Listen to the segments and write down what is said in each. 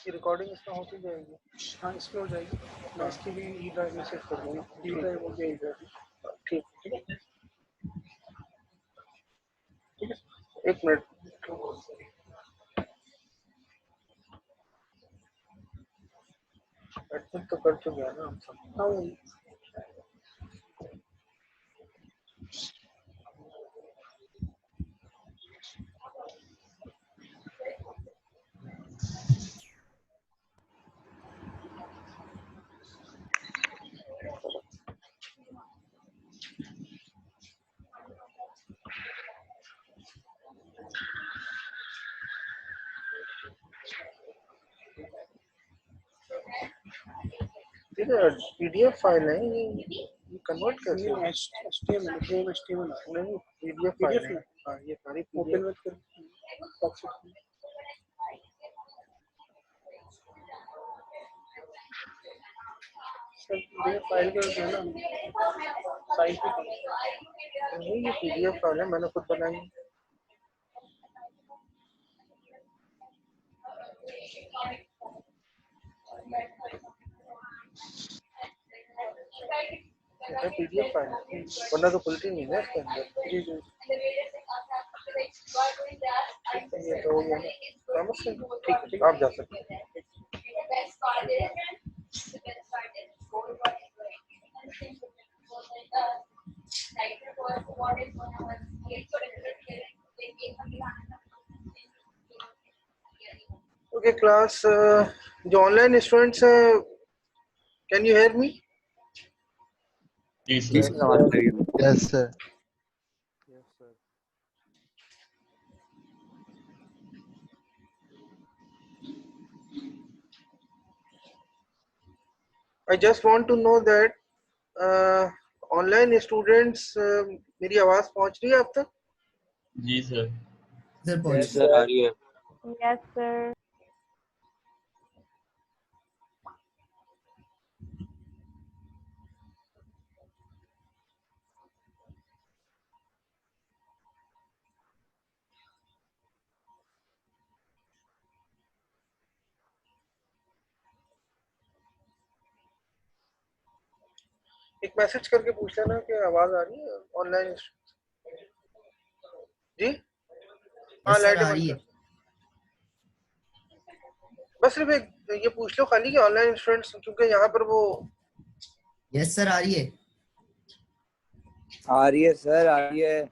ये रिकॉर्डिंग इसमें होती जाएगी। हाँ इसमें हो जाएगी। मैं इसकी भी ई ड्राइव में सेव कर दूंगा। ई ड्राइव हो गया, ई ड्राइव। ठीक ठीक है, एक मिनट। एडमिट तो कर चुके हैं ना हम सब। हाँ वही। ये पीडीएफ फाइल है, ये कन्वर्ट कैसे नहीं होगा? HTML प्लेन HTML नहीं, पीडीएफ फाइल PDF है। में हाँ, ये सारी ओपन पीडीएफ। मत कर। सर ये फाइल का जो है ना साइज पे नहीं, ये पीडीएफ फाइल है, मैंने खुद बनाई है। ये पीडीएफ फाइल है, वरना तो खुलती नहीं है इसके अंदर। जी जी। ये तो हो गया ना, नमस्ते, ठीक है, आप जा सकते हैं। ओके क्लास, जो ऑनलाइन स्टूडेंट्स हैं, can you hear me? Yes, Yes, sir. sir. Yes, sir. Yes, sir. I just want to know that online students, मेरी आवाज पहुंच रही है आप तक? जी सर। Sir, Yes, sir, आ रही है। Yes, sir. एक मैसेज करके पूछ लेना कि आवाज आ रही है ऑनलाइन। जी हाँ, Yes, sir, लाइट आ बंद रही कर। है। बस सिर्फ एक ये पूछ लो खाली कि ऑनलाइन स्टूडेंट्स, क्योंकि यहाँ पर वो Yes, sir, आ रही है। आ रही है सर, आ रही है।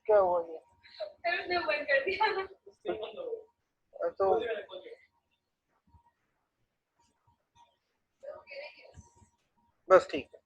क्या हुआ ये? तो बस ठीक है।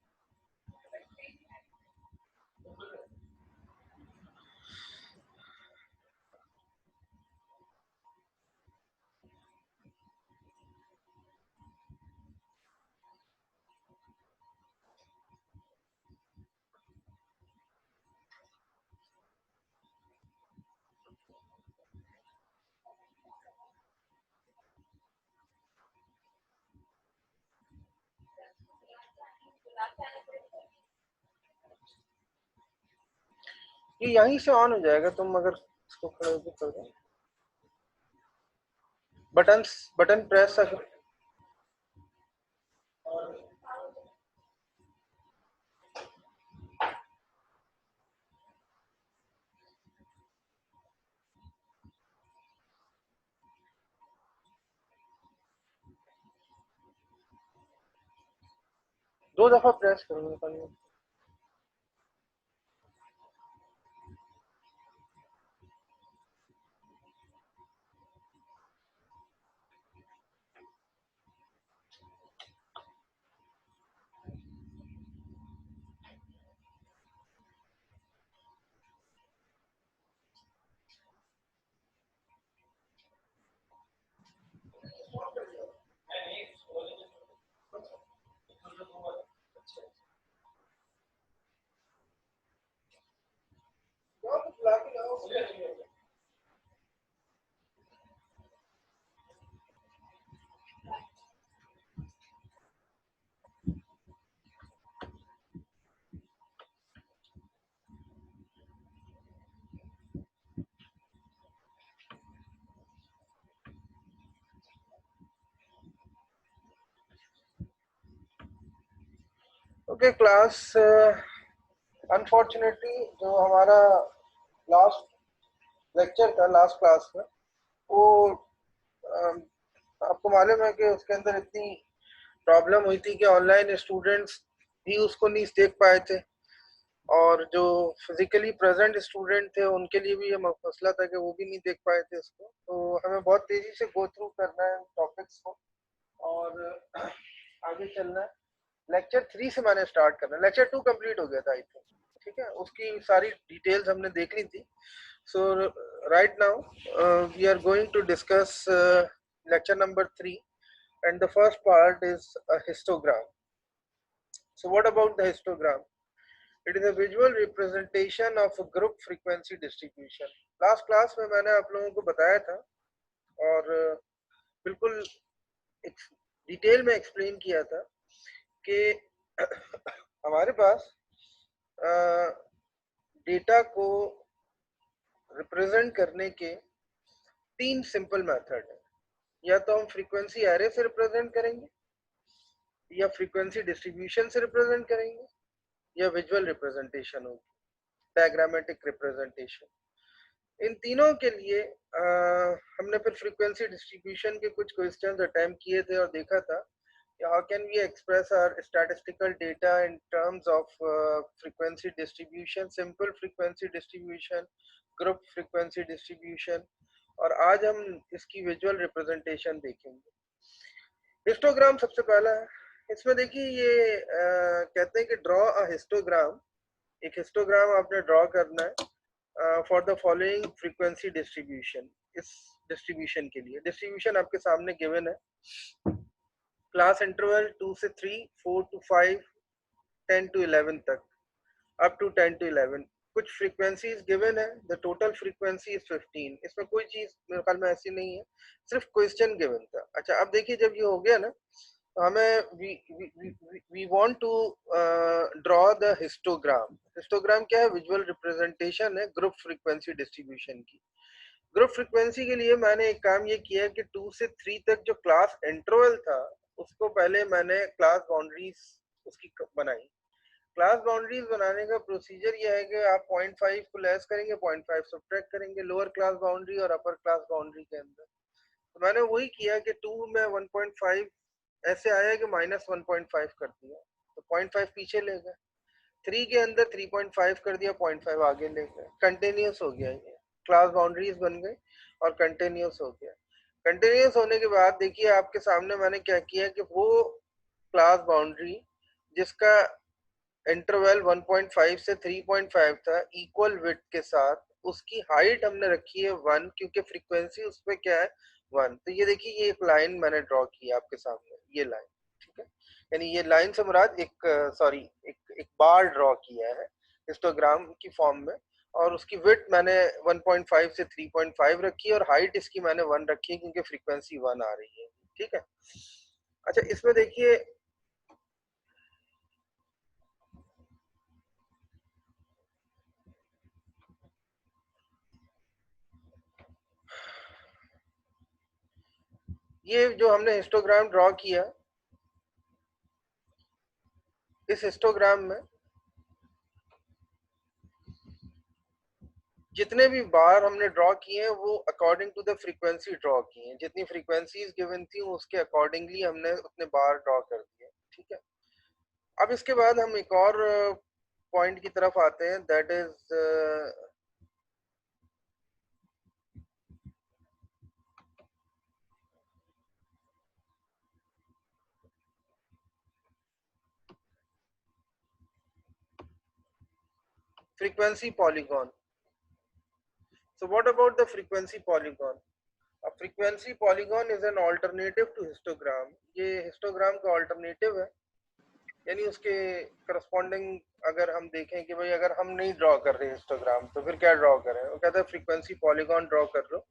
ये यहीं से ऑन हो जाएगा, तुम अगर इसको खड़े होकर कर दो, बटन प्रेस अगर। दो दफा प्रेस करो। ओके क्लास, अनफॉर्चुनेटली जो हमारा लास्ट लेक्चर था लास्ट क्लास में, वो आपको मालूम है कि उसके अंदर इतनी प्रॉब्लम हुई थी कि ऑनलाइन स्टूडेंट्स भी उसको नहीं देख पाए थे, और जो फिजिकली प्रेजेंट स्टूडेंट थे उनके लिए भी ये मसला था कि वो भी नहीं देख पाए थे इसको। तो हमें बहुत तेजी से गो थ्रू करना है टॉपिक्स को और आगे चलना है। लेक्चर 3 से मैंने स्टार्ट करना है, लेक्चर 2 कंप्लीट हो गया था आई थिंक, ठीक है, उसकी सारी डिटेल्स हमने देख ली थी। So right now we are going to discuss lecture number 3 and the first part is a histogram. So what about the histogram? It is a visual representation of a group frequency distribution. Last class में मैंने आप लोगों को बताया था और बिल्कुल detail में एक्सप्लेन किया था कि हमारे पास डेटा को रिप्रेजेंट करने के 3 सिंपल मेथड है। या तो हम फ्रीक्वेंसी एरे से रिप्रेजेंट करेंगे, या फ्रीक्वेंसी डिस्ट्रीब्यूशन से रिप्रेजेंट करेंगे, या विजुअल रिप्रेजेंटेशन होगी, डायग्रामेटिक रिप्रेजेंटेशन। इन तीनों के लिए हमने फिर फ्रीक्वेंसी डिस्ट्रीब्यूशन के कुछ क्वेश्चंस अटेम्प्ट किए थे और देखा था कि how can we express our statistical data in terms of frequency distribution, simple frequency distribution, group frequency distribution, और आज हम इसकी विजुअल रिप्रेजेंटेशन देखेंगे। हिस्टोग्राम सबसे पहला है। इसमें देखिए ये कहते हैं कि ड्रॉ अ हिस्टोग्राम, एक हिस्टोग्राम आपने ड्रॉ करना है for the following frequency distribution. इस डिस्ट्रीब्यूशन के लिए डिस्ट्रीब्यूशन आपके सामने गिवन है, क्लास इंटरवल 2 से 3, 4 to 5, 10 to 11 तक, अप टू 10 to 11। कुछ फ्रीक्वेंसीज गिवन है, द टोटल फ्रीक्वेंसी इज 15। इसमें कोई चीज मेरे ख्याल में ऐसी नहीं है, सिर्फ क्वेश्चन गिवन था। अच्छा अब देखिए जब ये हो गया ना, तो हमें we want to draw the histogram. Histogram क्या है? विजुअल रिप्रेजेंटेशन है ग्रुप फ्रीक्वेंसी डिस्ट्रीब्यूशन की। ग्रुप फ्रीक्वेंसी के लिए मैंने एक काम ये किया कि 2 से 3 तक जो क्लास इंटरवल था उसको पहले मैंने क्लास बाउंड्रीज उसकी बनाई। क्लास बाउंड्रीज बनाने का प्रोसीजर ये है कि आप 0.5 को लेस करेंगे, 0.5 सब्ट्रैक्ट करेंगे लोअर क्लास बाउंड्री और अपर क्लास बाउंड्री के अंदर। तो मैंने वही किया कि 2 में 1.5 ऐसे आया कि -1.5 कर दिया, तो 0.5 पीछे ले गए। 3 के अंदर 3.5 कर दिया, 0.5 आगे ले गए। कंटिन्यूस हो गया, ये क्लास बाउंड्रीज बन गई और कंटिन्यूस हो गया। कंटिन्यूस होने के बाद देखिए आपके सामने मैंने क्या किया कि वो क्लास बाउंड्री जिसका इंटरवल 1.5 से 3.5 था इक्वल विड्थ के साथ, उसकी हाइट हमने रखी है 1, क्योंकि फ्रीक्वेंसी उस पर क्या है 1। तो ये देखिए ये एक लाइन मैंने ड्रॉ की है आपके सामने, ये लाइन, ठीक है, यानी ये लाइन से मुराद एक एक बार ड्रॉ किया है हिस्टोग्राम की फॉर्म में, और उसकी विड्थ मैंने 1.5 से 3.5 रखी है और हाइट इसकी मैंने 1 रखी है क्योंकि फ्रीक्वेंसी 1 आ रही है, ठीक है। अच्छा इसमें देखिए ये जो हमने हिस्टोग्राम ड्रॉ किया, इस हिस्टोग्राम में जितने भी बार हमने ड्रॉ किए हैं वो according to the frequency draw किए हैं। जितनी फ्रीक्वेंसीज गिवन थी उसके अकॉर्डिंगली हमने उतने बार ड्रॉ कर दिए, ठीक है। अब इसके बाद हम एक और पॉइंट की तरफ आते हैं, that is frequency polygon. So what about the frequency polygon? A frequency polygon is an alternative to histogram. ये histogram का alternative है, यानी उसके करस्पॉन्डिंग अगर हम देखें कि भाई अगर हम नहीं ड्रॉ कर रहे हिस्टोग्राम तो फिर क्या ड्रॉ करें, वो कहता है फ्रीक्वेंसी पॉलीगॉन ड्रॉ कर लो।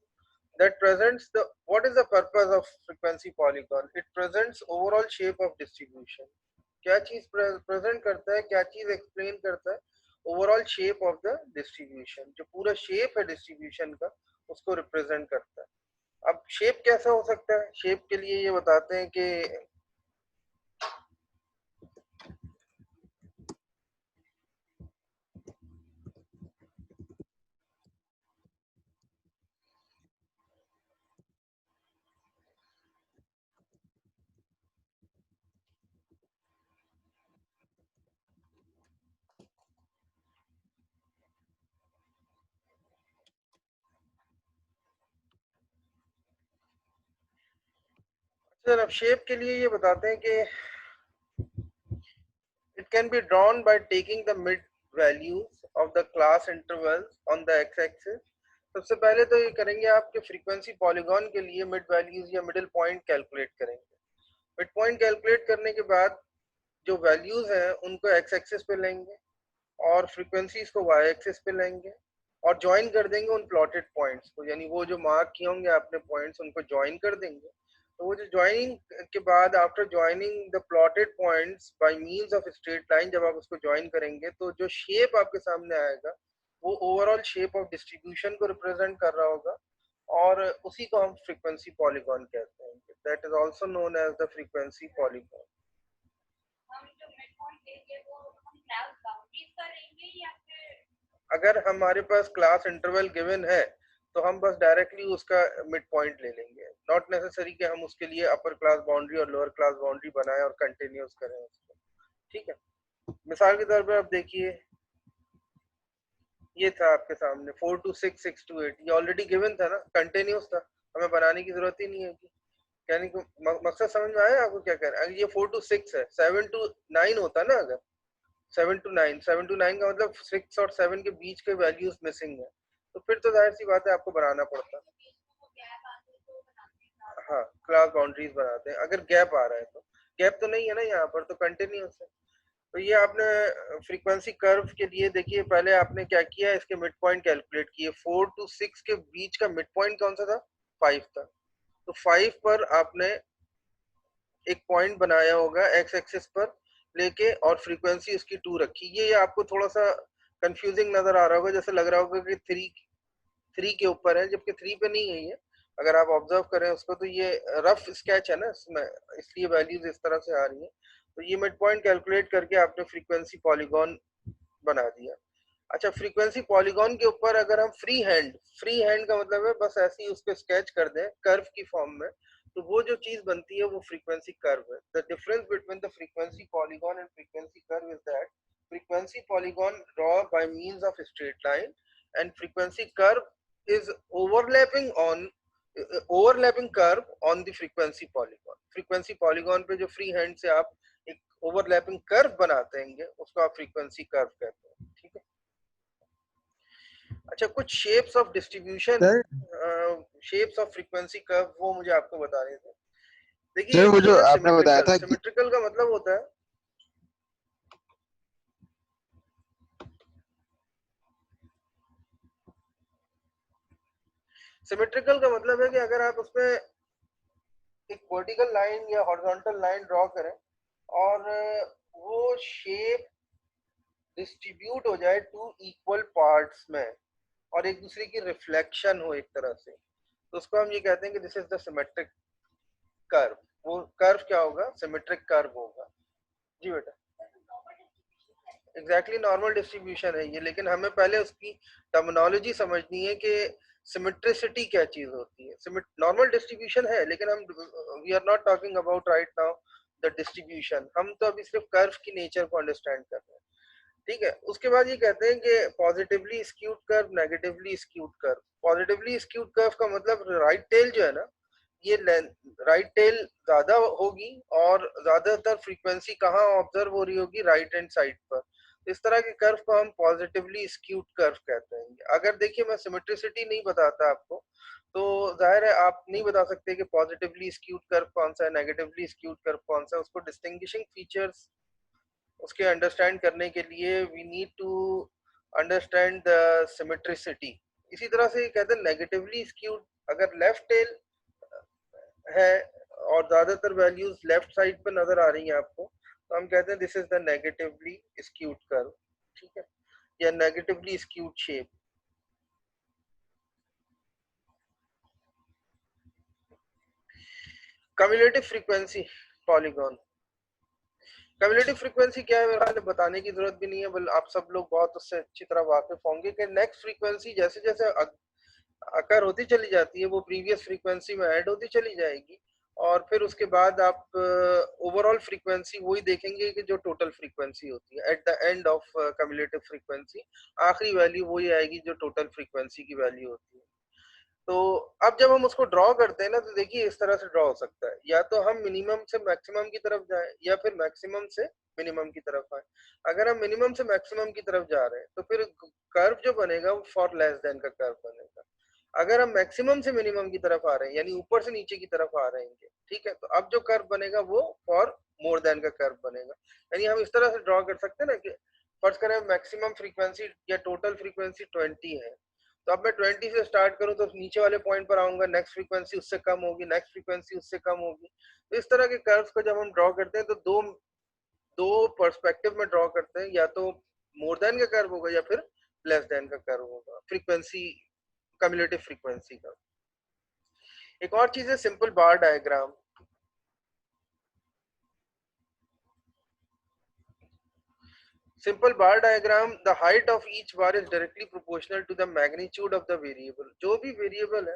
that presents the what is the purpose of frequency polygon? It presents overall shape of distribution. क्या चीज प्रेजेंट करता है, क्या चीज एक्सप्लेन करता है? Overall shape of the distribution, जो पूरा शेप है डिस्ट्रीब्यूशन का उसको रिप्रेजेंट करता है। अब शेप कैसा हो सकता है? शेप के लिए ये बताते हैं कि सर अब शेप के लिए ये बताते हैं कि it can be drawn by taking the mid values of the class intervals on the x-axis. सबसे पहले तो ये करेंगे आपके फ्रीक्वेंसी पॉलीगॉन के लिए मिड वैल्यूज या मिडिल पॉइंट कैलकुलेट करेंगे। मिड पॉइंट कैलकुलेट करने के बाद जो वैल्यूज हैं उनको एक्स एक्सिस पे लेंगे और फ्रीक्वेंसीज को वाई एक्सिस पे लेंगे और ज्वाइन कर देंगे उन प्लॉटेड पॉइंट्स को, यानी वो जो मार्क किए होंगे आपने पॉइंट्स उनको ज्वाइन कर देंगे। तो वो जो ज्वाइनिंग के बाद after joining the plotted points by means of straight line, जब आप उसको ज्वाइन करेंगे तो जो शेप आपके सामने आएगा वो ओवरऑल शेप ऑफ डिस्ट्रीब्यूशन को रिप्रेजेंट कर रहा होगा और उसी को हम फ्रीक्वेंसी पॉलीगॉन कहते हैं। That is also known as the frequency polygon. अगर हमारे पास क्लास इंटरवल गिवन है तो हम बस डायरेक्टली उसका मिड पॉइंट ले लेंगे, नॉट नेसेसरी कि हम उसके लिए अपर क्लास बाउंड्री और लोअर क्लास बाउंड्री बनाएं और कंटिन्यूस करें उसको। ठीक है, मिसाल के तौर पर आप देखिए ये था आपके सामने 4 to 6 6 to 8, ये ऑलरेडी गिवन था ना, कंटिन्यूस था, हमें बनाने की जरूरत ही नहीं है। कहने को मकसद समझ में आया आपको क्या कह रहे हैं? ये 4 to 6 है, 7 to 9 होता ना, अगर 7 to 9 का मतलब 6 और 7 के बीच के वैल्यूज मिसिंग है, तो फिर तो जाहिर सी बात है आपको बनाना पड़ता। हाँ, क्लास बाउंड्रीज बनाते हैं। अगर गैप आ रहा है तो गैप तो नहीं है ना यहाँ पर, तो कंटिन्यूस है। तो ये आपने फ्रीक्वेंसी कर्व के लिए देखिए पहले आपने क्या किया, इसके मिड पॉइंट कैलकुलेट किए। 4 to 6 के बीच का मिड पॉइंट कौन सा था? 5 था। तो 5 पर आपने एक पॉइंट बनाया होगा एक्स एक्सिस पर लेके और फ्रीक्वेंसी उसकी 2 रखी। ये आपको थोड़ा सा कंफ्यूजिंग नजर आ रहा होगा, जैसे लग रहा होगा कि 3 के ऊपर है, जबकि 3 पे नहीं है ये। अगर आप ऑब्जर्व करें उसको तो ये रफ स्केच है ना इसमें, इसलिए वैल्यूज इस तरह से आ रही है। तो ये मिड पॉइंट कैलकुलेट करके आपने फ्रीक्वेंसी पॉलीगॉन बना दिया। अच्छा, फ्रीक्वेंसी पॉलीगॉन के ऊपर अगर हम फ्री हैंड का मतलब है बस ऐसे ही उसको स्केच कर दें कर्व की फॉर्म में, तो वो जो चीज बनती है वो फ्रीक्वेंसी कर्व है। The difference between the frequency polygon and frequency curve is that frequency polygon draw by means of straight line and frequency curve is overlapping curve on the frequency polygon. Frequency polygon पे जो free hand से आप एक overlapping curve बनाते हैं उसको आप frequency curve कहते हैं। ठीक है। अच्छा, कुछ shapes of distribution, shapes of frequency curve, वो मुझे आपको बता रहे थे। देखिए वो जो आपने बताया था सिमेट्रिकल का मतलब होता है सिमेट्रिकल का मतलब है कि अगर आप उसमें एक वर्टिकल लाइन या हॉरिजॉन्टल लाइन ड्रॉ करें और वो शेप डिस्ट्रीब्यूट हो जाए 2 इक्वल पार्ट्स में और एक दूसरे की रिफ्लेक्शन हो एक तरह से, तो उसको हम ये कहते हैं कि this is the symmetric curve. वो कर्व क्या होगा? सिमेट्रिक कर्व होगा। जी बेटा, एग्जैक्टली नॉर्मल डिस्ट्रीब्यूशन है ये, लेकिन हमें पहले उसकी टर्मिनोलॉजी समझनी है कि सिमेट्रिसिटी क्या चीज होती है। नॉर्मल डिस्ट्रीब्यूशन है लेकिन हम we are not talking about right now the distribution, हम तो अभी सिर्फ कर्व की नेचर को अंडरस्टैंड कर रहे हैं। ठीक है, उसके बाद ये कहते हैं कि positively skewed curve, negatively skewed curve. Positively skewed curve का मतलब राइट टेल जो है ना, ये राइट टेल ज्यादा होगी और ज्यादातर फ्रीक्वेंसी कहाँ ऑब्जर्व हो रही होगी? राइट हैंड साइड पर। इस तरह के कर्व को हम पॉजिटिवली स्क्यूड कर्व कहते हैं। अगर देखिए मैं सिमेट्रिसिटी नहीं बताता आपको तो जाहिर है आप नहीं बता सकते कि पॉजिटिवली स्क्यूड कर्व कौन सा है, नेगेटिवली स्क्यूड कर्व कौन सा है। उसको डिस्टिंग्विशिंग फीचर्स उसके अंडरस्टैंड करने के लिए we need to understand the symmetricity. इसी तरह से कहते हैं नेगेटिवली स्क्यूड, अगर लेफ्ट टेल है और ज्यादातर वैल्यूज लेफ्ट साइड पर नजर आ रही हैं आपको, तो हम कहते हैं this is the negatively skewed curve. ठीक है, या negatively skewed shape. Cumulative frequency polygon. Cumulative frequency क्या है मेरे ख्याल बताने की जरूरत भी नहीं है, बल्कि आप सब लोग बहुत उससे अच्छी तरह वाकिफ होंगे कि नेक्स्ट फ्रीक्वेंसी जैसे जैसे अकर होती चली जाती है वो प्रीवियस फ्रीक्वेंसी में ऐड होती चली जाएगी और फिर उसके बाद आप ओवरऑल फ्रीक्वेंसी वही देखेंगे कि जो टोटल फ्रीक्वेंसी होती है at the end of cumulative frequency, आखिरी वैल्यू वही आएगी जो टोटल फ्रीक्वेंसी की वैल्यू होती है। तो अब जब हम उसको ड्रॉ करते हैं ना, तो देखिए इस तरह से ड्रॉ हो सकता है, या तो हम मिनिमम से मैक्सिमम की तरफ जाएं या फिर मैक्सिमम से मिनिमम की तरफ आए। अगर हम मिनिमम से मैक्सिमम की तरफ जा रहे हैं तो फिर कर्व जो बनेगा वो फॉर लेस देन का कर्व बनेगा। अगर हम मैक्सिमम से मिनिमम की तरफ आ रहे हैं यानी ऊपर से नीचे की तरफ आ रहे हैं, ठीक है, तो अब जो कर्व बनेगा वो फॉर मोर देन का कर्व बनेगा। यानी हम इस तरह से ड्रॉ कर सकते हैं ना कि फर्ज करें मैक्सिमम फ्रीक्वेंसी या टोटल फ्रीक्वेंसी 20 है, तो अब मैं 20 से स्टार्ट करूं तो नीचे वाले पॉइंट पर आऊंगा, नेक्स्ट फ्रीक्वेंसी उससे कम होगी, नेक्स्ट फ्रीक्वेंसी उससे कम होगी। तो इस तरह के कर्व्स को जब हम ड्रॉ करते हैं तो दो दो पर्सपेक्टिव में ड्रॉ करते हैं, या तो मोर देन का कर्व होगा या फिर लेस देन का कर्व होगा फ्रीक्वेंसी, कम्युलेटिव फ्रीक्वेंसी का। एक और चीज है simple bar diagram. Simple bar diagram, the height of each bar is directly proportional to the magnitude of the variable. जो भी variable है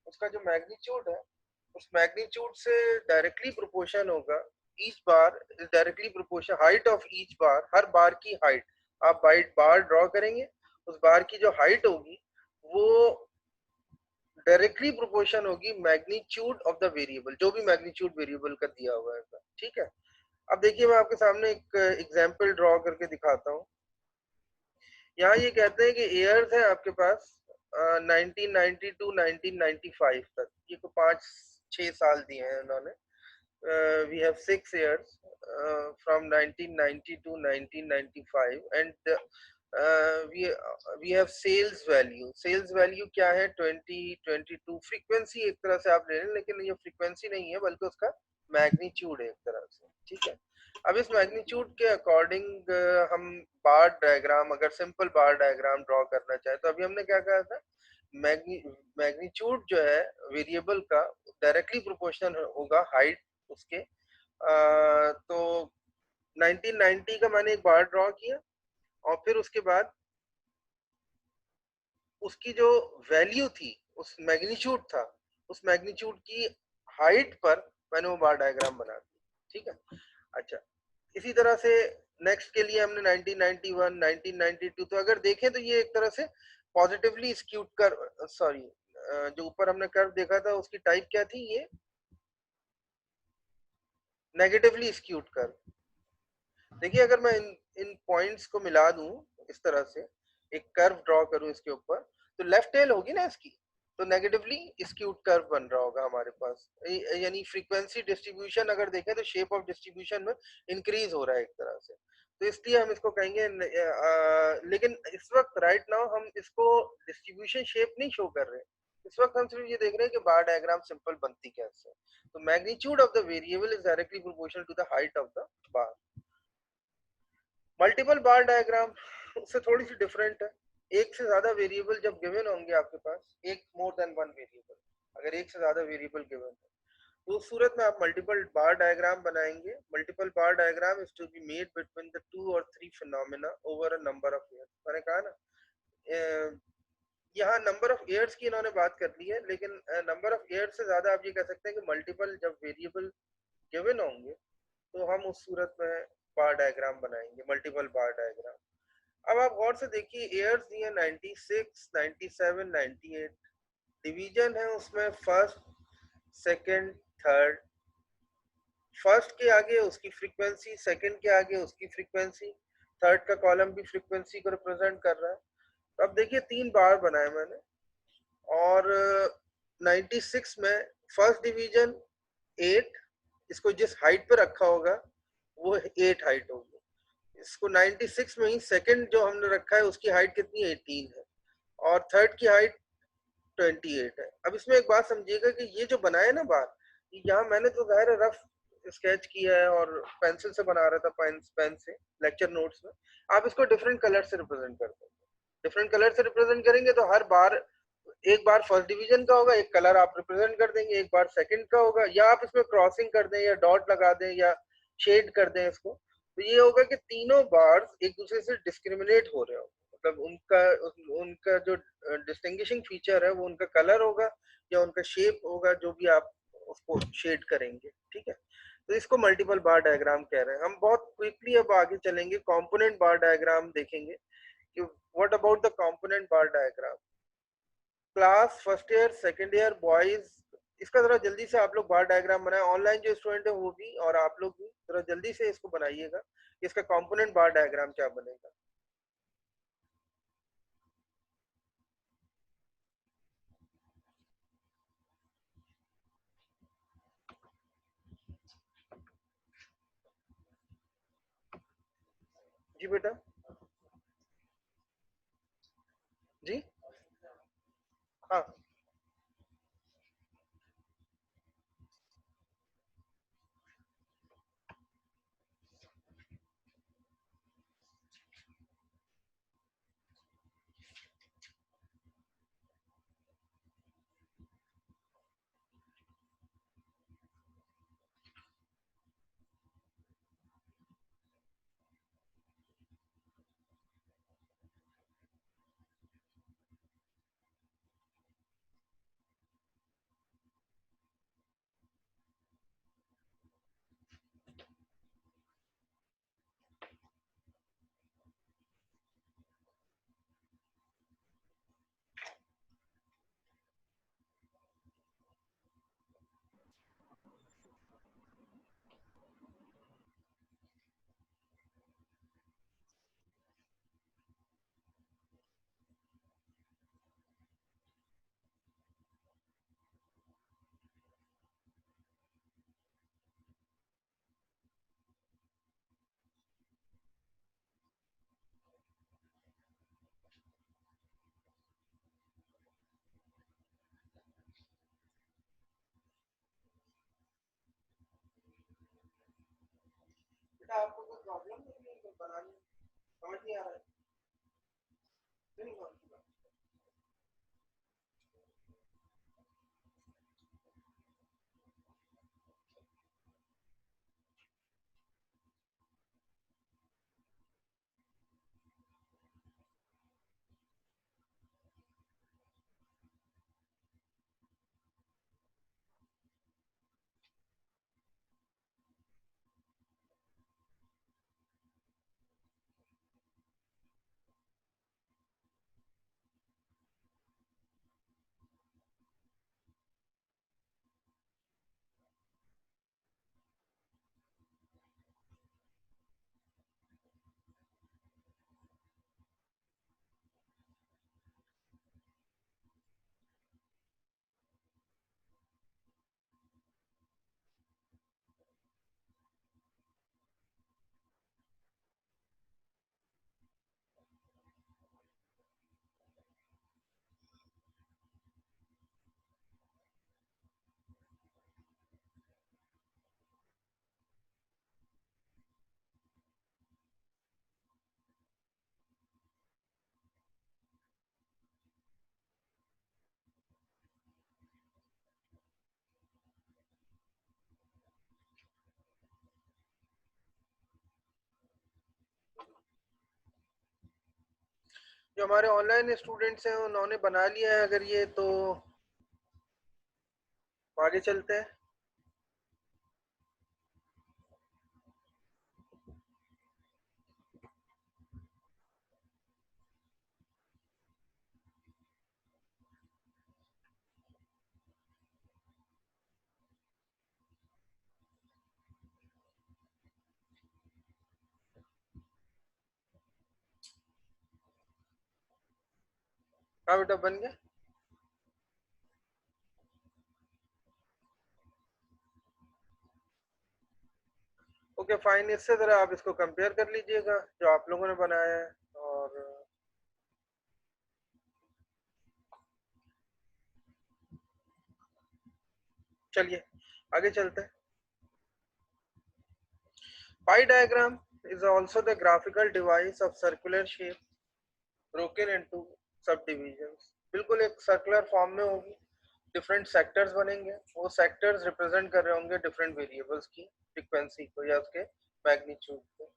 उसका जो magnitude है उस magnitude से directly proportion होगा। Each bar is directly proportional, height of each bar, हर बार की height, आप बार draw करेंगे, उस बार की जो height होगी वो डायरेक्टली प्रोपोर्शन होगी मैग्नीट्यूड ऑफ द वेरिएबल, जो भी मैग्नीट्यूड वेरिएबल का दिया हुआ है, ठीक है। अब देखिए मैं आपके सामने एक एग्जांपल ड्रॉ करके दिखाता हूँ। यहाँ ये कहते हैं कि ईयर्स है आपके पास 1990 टू 1995 तक, ये को 5-6 साल दिए हैं इन्होंने। We have 6 years from 1990 to 1995 and we have sales value। Sales value क्या है 2022। फ्रीक्वेंसी एक तरह से आप ले लें, लेकिन ये फ्रीक्वेंसी नहीं है बल्कि उसका मैग्नीट्यूड है एक तरह से, ठीक है। अब इस मैग्नीट्यूड के अकॉर्डिंग हम बार डायग्राम, अगर सिंपल बार डायग्राम ड्रॉ करना चाहे तो अभी हमने क्या कहा था, मैग्नीट्यूड जो है वेरिएबल का डायरेक्टली प्रोपोर्शनल होगा हाइट उसके। तो 1990 का मैंने एक बार ड्रॉ किया और फिर उसके बाद उसकी जो वैल्यू थी, उस मैग्नीट्यूड था, उस मैग्नीट्यूड की हाइट पर मैंने वो बार डायग्राम बना दी, ठीक है। अच्छा, इसी तरह से नेक्स्ट के लिए हमने 1991, 1992, तो अगर देखें तो ये एक तरह से पॉजिटिवली स्क्यूड कर, सॉरी, जो ऊपर हमने कर्व देखा था उसकी टाइप क्या थी, ये नेगेटिवली स्क्यूड कर्व। देखिए अगर मैं इन पॉइंट्स को मिला दूं इस तरह से, एक कर्व ड्रॉ करूं इसके ऊपर, तो लेफ्ट टेल होगी ना इसकी, तो नेगेटिवली स्क्यूड कर्व बन रहा होगा हमारे पास। यानी फ्रीक्वेंसी डिस्ट्रीब्यूशन अगर देखें तो शेप ऑफ डिस्ट्रीब्यूशन में इंक्रीज हो रहा है एक तरह से, तो इसलिए हम इसको कहेंगे। लेकिन इस वक्त राइट नाउ हम इसको डिस्ट्रीब्यूशन शेप नहीं शो कर रहे, इस वक्त हम सिर्फ ये देख रहे हैं कि बार डायग्राम सिंपल बनती कैसे। तो magnitude of the variable is directly proportional to the height of the bar. Multiple bar diagram उससे थोड़ी सी डिफरेंट है। एक से ज्यादा वेरिएबल जब गिवन होंगे आपके पास, एक मोर देन वन वेरिएबल, अगर एक से ज्यादा वेरिएबल गिवन है तो उस सूरत में आप मल्टीपल बार डायग्राम बनाएंगे। Multiple bar diagram is to be made between the 2 or 3 phenomena over a number of years. मैंने कहा ना यहाँ नंबर ऑफ ईयर्स की इन्होंने बात कर ली है, लेकिन नंबर ऑफ ईयर्स से ज्यादा आप ये कह सकते हैं कि मल्टीपल जब वेरिएबल गिवन होंगे तो हम उस सूरत में बार डायग्राम बनाएंगे, मल्टीपल बार डायग्राम। अब आप गौर से देखिए ईयर्स दिए 96, 97, 98, डिवीजन है उसमें फर्स्ट, सेकंड, थर्ड। फर्स्ट के आगे उसकी फ्रीक्वेंसी, सेकंड के आगे उसकी फ्रीक्वेंसी, थर्ड का कॉलम भी फ्रीक्वेंसी को रिप्रेजेंट कर रहा है। तो अब देखिए 3 बार बनाए मैंने, और 96 में फर्स्ट डिवीजन 8, इसको जिस हाइट पे रखा होगा वो 8 हाइट होगी। इसको 96 में ही सेकंड जो हमने रखा है उसकी हाइट कितनी 18 है, और थर्ड की हाइट 28 है। अब इसमें एक बात समझिएगा कि ये जो बनाया ना बार, यहाँ मैंने तो ज़ाहिर रफ स्केच किया है और पेंसिल से बना रहा था, पेन से लेक्चर नोट्स में। आप इसको डिफरेंट कलर से रिप्रेजेंट करते हैं, डिफरेंट कलर से रिप्रेजेंट करेंगे तो हर बार एक बार फर्स्ट डिवीजन का होगा, एक कलर आप रिप्रेजेंट कर देंगे, एक बार सेकंड का होगा, या आप इसमें क्रॉसिंग कर दें या डॉट लगा दें या शेड कर दें इसको, तो ये होगा कि तीनों बार्स एक दूसरे से डिस्क्रिमिनेट हो रहे हो, मतलब उनका जो डिस्टिंग्विशिंग फीचर है वो उनका कलर होगा या उनका शेप होगा, जो भी आप उसको शेड करेंगे, ठीक है। तो इसको मल्टीपल बार डायग्राम कह रहे हैं। हम बहुत क्विकली अब आगे चलेंगे, कंपोनेंट बार डायग्राम देखेंगे कि what about the component bar diagram. Class first year second year boys, इसका जरा जल्दी से आप लोग बार डायग्राम बनाएं, ऑनलाइन जो स्टूडेंट है वो भी और आप लोग भी जरा जल्दी से इसको बनाइएगा, इसका कंपोनेंट बार डायग्राम क्या बनेगा। जी बेटा, जी हाँ। बेटा आपको कोई प्रॉब्लम नहीं है बनाने, समझ नहीं आ रहा है? नहीं, जो हमारे ऑनलाइन स्टूडेंट्स हैं उन्होंने बना लिया है अगर ये, तो आगे चलते हैं। हाँ बेटा बन गया। ओके फाइन, इससे जरा आप इसको कंपेयर कर लीजिएगा जो आप लोगों ने बनाया है, और चलिए आगे चलते हैं। पाई diagram is also the graphical device of circular shape broken into subdivisions। बिल्कुल एक सर्कुलर फॉर्म में होगी, डिफरेंट सेक्टर्स बनेंगे, वो सेक्टर्स रिप्रेजेंट कर रहे होंगे डिफरेंट वेरिएबल्स की फ्रीक्वेंसी को या उसके मैग्नीट्यूड को।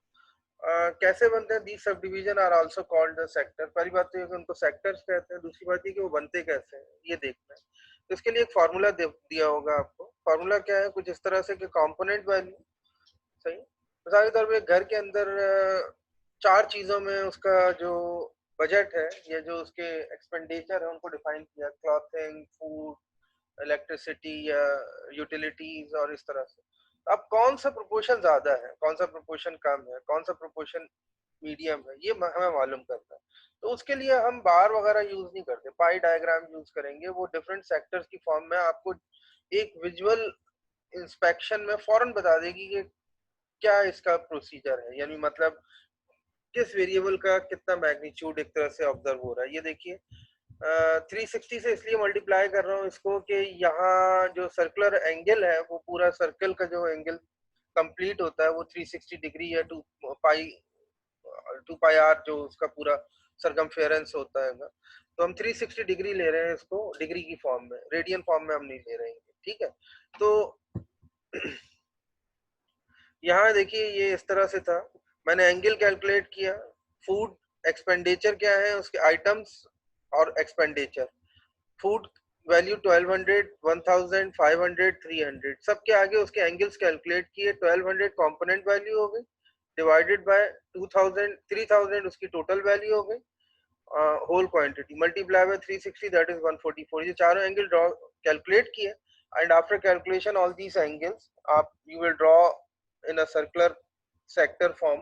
कैसे बनते हैं? The subdivision are also called the sector. पहली बात तो ये कि उनको सेक्टर्स कहते हैं, दूसरी बात ये कि वो बनते कैसे हैं ये देखना है। तो इसके लिए एक फार्मूला दिया होगा आपको। फार्मूला क्या है? कुछ इस तरह से कि कंपोनेंट वैल्यू, सही, मिसाल के तौर पे घर के अंदर चार चीजों में उसका जो बजट है या जो उसके एक्सपेंडिचर है उनको डिफाइन किया, क्लॉथिंग, फूड, इलेक्ट्रिसिटी या यूटिलिटीज और इस तरह से। अब कौन सा प्रोपोर्शन ज्यादा है, कौन सा प्रोपोर्शन कम है, कौन सा प्रोपोर्शन मीडियम है, ये हमें मालूम करना है। तो उसके लिए हम बार वगैरह यूज नहीं करते, पाई डायग्राम यूज करेंगे। वो डिफरेंट सेक्टर्स की फॉर्म में आपको एक विजुअल इंस्पेक्शन में फौरन बता देगी कि क्या इसका प्रोसीजर है, यानी मतलब किस वेरिएबल का कितना मैग्नीट्यूड एक तरह से ऑब्जर्व हो रहा है। ये देखिए 360 से इसलिए मल्टीप्लाई कर रहा हूँ इसको कि यहाँ जो सर्कुलर एंगल है वो पूरा सर्कल का जो एंगल कंप्लीट होता है वो 360 डिग्री या 2 पाई आर जो उसका पूरा सरकमफेरेंस होता है ना। तो हम 360 डिग्री ले रहे हैं इसको डिग्री की फॉर्म में, रेडियन फॉर्म में हम नहीं ले रहे हैं, ठीक है। तो यहाँ देखिए ये इस तरह से था, मैंने एंगल कैलकुलेट किया, फूड एक्सपेंडिचर क्या है उसके आइटम्स और एक्सपेंडिचर, फूड वैल्यू 1200, 1000, 500, 300, सबके आगे उसके एंगल्स कैलकुलेट किए। 1200 कंपोनेंट वैल्यू हो गई, डिवाइडेड बाय 2000, 3000 उसकी टोटल वैल्यू हो गई, whole quantity multiply by 360 that is 144। ये चारों एंगल ड्रॉ कैलकुलेट किए and after calculation all these angles आप you will draw in a circular sector form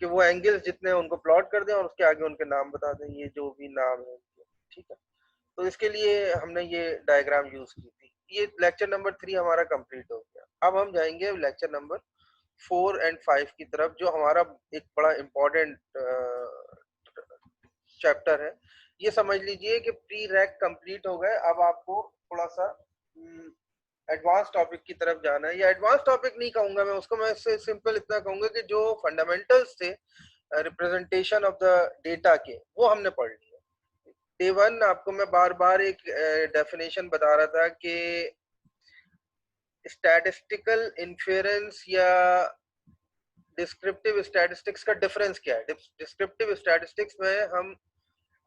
कि वो एंगल्स जितने हैं उनको प्लॉट कर दें और उसके आगे उनके नाम बता दें, ये जो भी नाम है, ठीक है। तो इसके लिए हमने ये डायग्राम यूज की थी। ये लेक्चर नंबर 3 हमारा कंप्लीट हो गया। अब हम जाएंगे लेक्चर नंबर 4 एंड 5 की तरफ, जो हमारा एक बड़ा इम्पोर्टेंट चैप्टर है। ये समझ लीजिए कि प्री रैक कंप्लीट हो गए, अब आपको थोड़ा सा एडवांस टॉपिक की तरफ जाना है। या एडवांस टॉपिक नहीं कहूंगा मैं उसको, मैं इससे सिंपल इतना कहूंगा कि जो फंडामेंटल्स थे रिप्रेजेंटेशन ऑफ द डेटा के वो हमने पढ़ लिए। डे 1 आपको मैं बार बार एक डेफिनेशन बता रहा था कि स्टैटिस्टिकल इन्फेरेंस या डिस्क्रिप्टिव स्टैटिस्टिक्स का डिफरेंस क्या है। डिस्क्रिप्टिव स्टैटिस्टिक्स में हम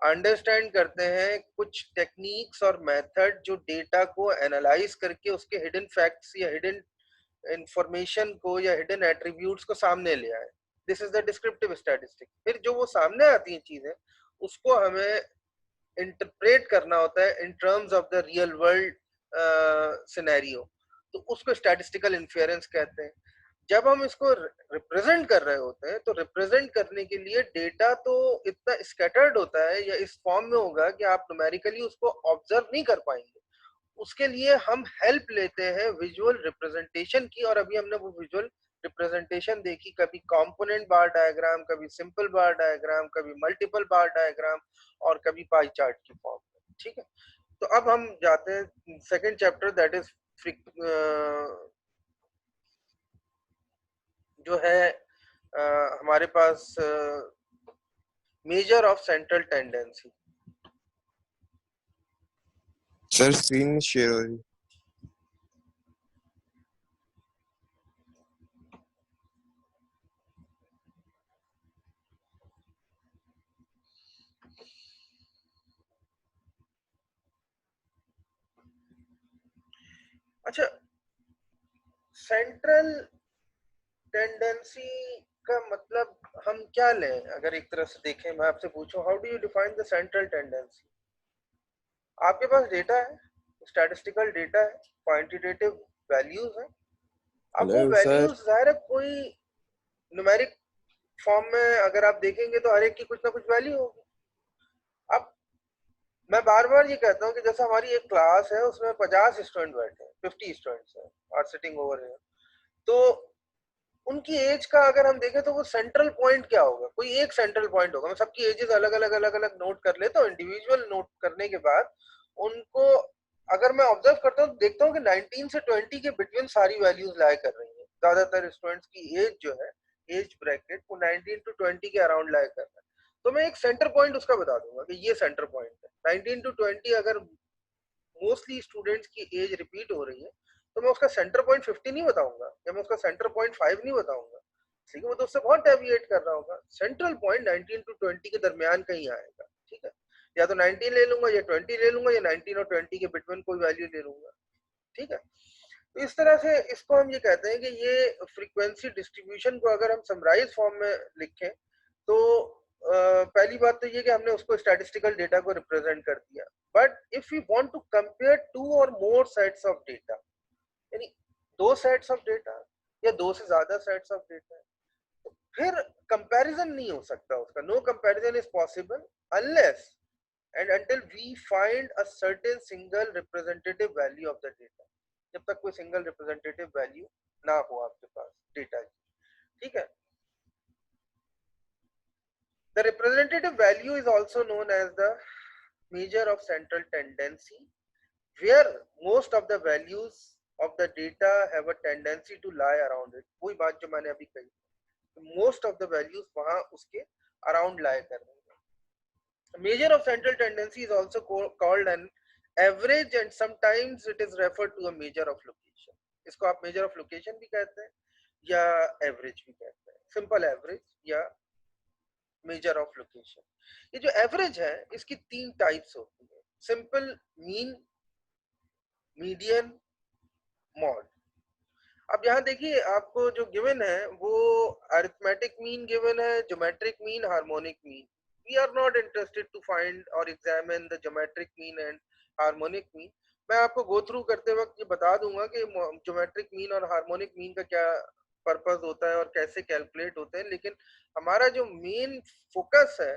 अंडरस्टैंड करते हैं कुछ टेक्निक्स और मेथड जो डेटा को एनालाइज करके उसके हिडन फैक्ट्स या हिडन इंफॉर्मेशन को या हिडन एट्रीब्यूट्स को सामने ले आए। This is the descriptive statistics. फिर जो वो सामने आती हैं चीजें उसको हमें इंटरप्रेट करना होता है इन terms of the real world scenario, तो उसको स्टैटिस्टिकल इन्फेरेंस कहते हैं। जब हम इसको रिप्रेजेंट कर रहे होते हैं तो रिप्रेजेंट करने के लिए डेटा तो इतना स्कैटर्ड होता है या इस फॉर्म में होगा कि आप न्यूमेरिकली उसको ऑब्जर्व नहीं कर पाएंगे। उसके लिए हम हेल्प लेते हैं विजुअल रिप्रेजेंटेशन की, और अभी हमने वो विजुअल रिप्रेजेंटेशन देखी, कभी कंपोनेंट बार डायग्राम, कभी सिंपल बार डायग्राम, कभी मल्टीपल बार डायग्राम और कभी पाई चार्ट की फॉर्म में, ठीक है। तो अब हम जाते हैं सेकंड चैप्टर दैट इज जो है हमारे पास measure of central tendency. Sir screen share हो रही। अच्छा, सेंट्रल टेंडेंसी का मतलब हम क्या लें? अगर एक तरह से देखें, मैं आपसे पूछूं how do you define the central tendency. आपके पास डेटा है, स्टैटिस्टिकल डेटा है, क्वांटिटेटिव वैल्यूज है। अब वो हेलो सर। वैल्यूज जाहिर है कोई न्यूमेरिक फॉर्म में अगर आप देखेंगे तो हर एक की कुछ ना कुछ वैल्यू होगी। अब मैं बार बार ये कहता हूँ कि जैसे हमारी एक क्लास है उसमें 50 स्टूडेंट बैठे हैं, 50 स्टूडेंट्स हैं आर सिटिंग ओवर हियर, तो उनकी एज का अगर हम देखें तो वो सेंट्रल पॉइंट क्या होगा? कोई एक सेंट्रल पॉइंट होगा। मैं सबकी एजेस अलग अलग नोट कर लेता हूँ। इंडिविजुअल नोट करने के बाद उनको अगर मैं ऑब्जर्व करता हूँ तो देखता हूँ कि 19 से 20 के बिटवीन सारी वैल्यूज लाया कर रही है। ज्यादातर स्टूडेंट्स की एज जो है, एज ब्रैकेट वो 19 टू 20 के अराउंड लाया कर रहा है। तो मैं एक सेंटर पॉइंट उसका बता दूंगा कि ये सेंटर पॉइंट है। 19 टू 20 अगर मोस्टली स्टूडेंट्स की एज रिपीट हो रही है तो मैं उसका सेंटर पॉइंट 50 नहीं बताऊंगा या मैं उसका सेंटर पॉइंट 5 नहीं बताऊंगा, ठीक है, वो तो उससे बहुत डेविएट कर रहा होगा। सेंट्रल पॉइंट 19 टू 20 के दरमियान कहीं आएगा, ठीक है। या तो 19 ले लूंगा या 20 ले लूंगा या 19 और 20 के बिटवीन कोई वैल्यू ले लूंगा, ठीक है। तो इस तरह से इसको हम ये कहते हैं कि ये फ्रीक्वेंसी डिस्ट्रीब्यूशन को अगर हम समराइज फॉर्म में लिखें तो पहली बात तो ये कि हमने उसको स्टैटिस्टिकल डेटा को रिप्रेजेंट कर दिया, but if you want to compare 2 और मोर सेट्स ऑफ डेटा, यानी 2 सेट्स ऑफ डेटा या 2 से ज्यादा सेट्स ऑफ डेटा, तो फिर कंपैरिजन नहीं हो सकता उसका. No comparison is possible unless and until we find a certain single representative value of the data. जब तक कोई single representative value ना हो आपके पास डेटा की, ठीक है. The representative value is also known as the measure of central tendency, where most of the values of the data have a tendency to lie around it. वही बात जो मैंने अभी कही, most of the values वहां उसके around lie कर रहे हैं. Measure of central tendency is also called an average, and sometimes it is referred to a measure of location. इसको आप measure of location भी कहते हैं या average भी कहते हैं. Simple average या measure of location. ये जो average है इसकी 3 types होती है: simple, mean, median, mod. अब यहाँ देखिए आपको जो given है वो arithmetic mean given है, geometric mean, harmonic mean. We are not interested to find or examine the geometric mean and harmonic mean. मैं आपको go through करते वक्त ये बता दूंगा कि geometric mean और harmonic mean का क्या पर्पस होता है और कैसे कैलकुलेट होते हैं, लेकिन हमारा जो मेन फोकस है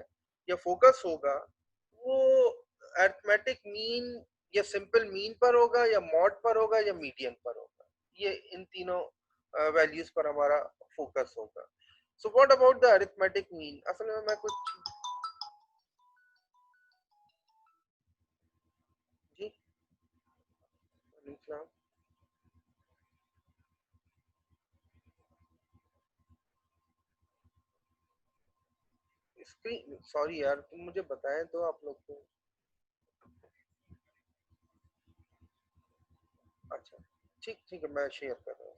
या फोकस होगा वो अरिथमेटिक मीन या सिंपल मीन पर होगा या मॉड पर होगा या मीडियन पर होगा. ये इन तीनों वैल्यूज पर हमारा फोकस होगा. So what about the arithmetic mean? असल में मैं कुछ स्क्रीन, सॉरी यार, तुम मुझे बताएं तो आप लोग को. अच्छा ठीक ठीक है, मैं शेयर कर रहा हूँ.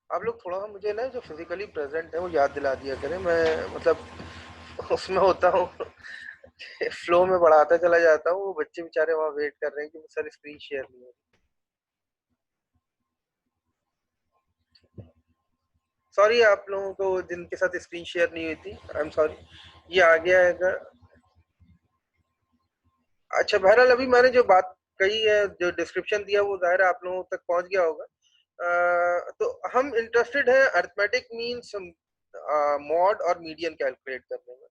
आप लोग थोड़ा मुझे ना जो फिजिकली प्रेजेंट है वो याद दिला दिया करें. मैं मतलब उसमें होता हूँ फ्लो में बढ़ाता चला जाता हूँ. वो बच्चे बेचारे वहाँ वेट कर रहे हैं कि सर स्क्रीन शेयर नहीं हो. सॉरी आप लोगों को जिनके साथ स्क्रीन शेयर नहीं हुई थी, आई एम सॉरी. ये आ गया है. अच्छा बहरहाल अभी मैंने जो बात कही है, जो डिस्क्रिप्शन दिया वो जाहिर है आप लोगों तक पहुंच गया होगा. तो हम इंटरेस्टेड हैं अरिथमेटिक मीन, मॉड और मीडियन कैलकुलेट करने में.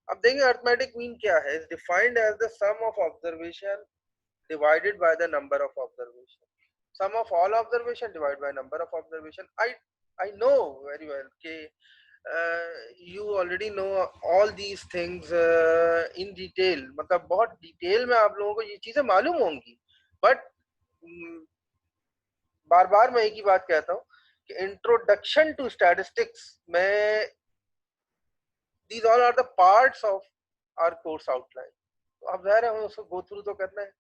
अब देखें अरिथमेटिक मीन क्या है. Is defined as the sum of observation divided by the number of observation. Sum of all observation divided by number of observation. I know very well कि you already know all these things in detail. मतलब बहुत detail में आप लोगों को ये चीजें मालूम होंगी, बट बार बार मैं एक ही बात कहता हूँ कि इंट्रोडक्शन टू स्टैटिस्टिक्स में these all are the parts of our course outline. तो अब ज़ाहिर है हमें उसको गो थ्रू तो करना है,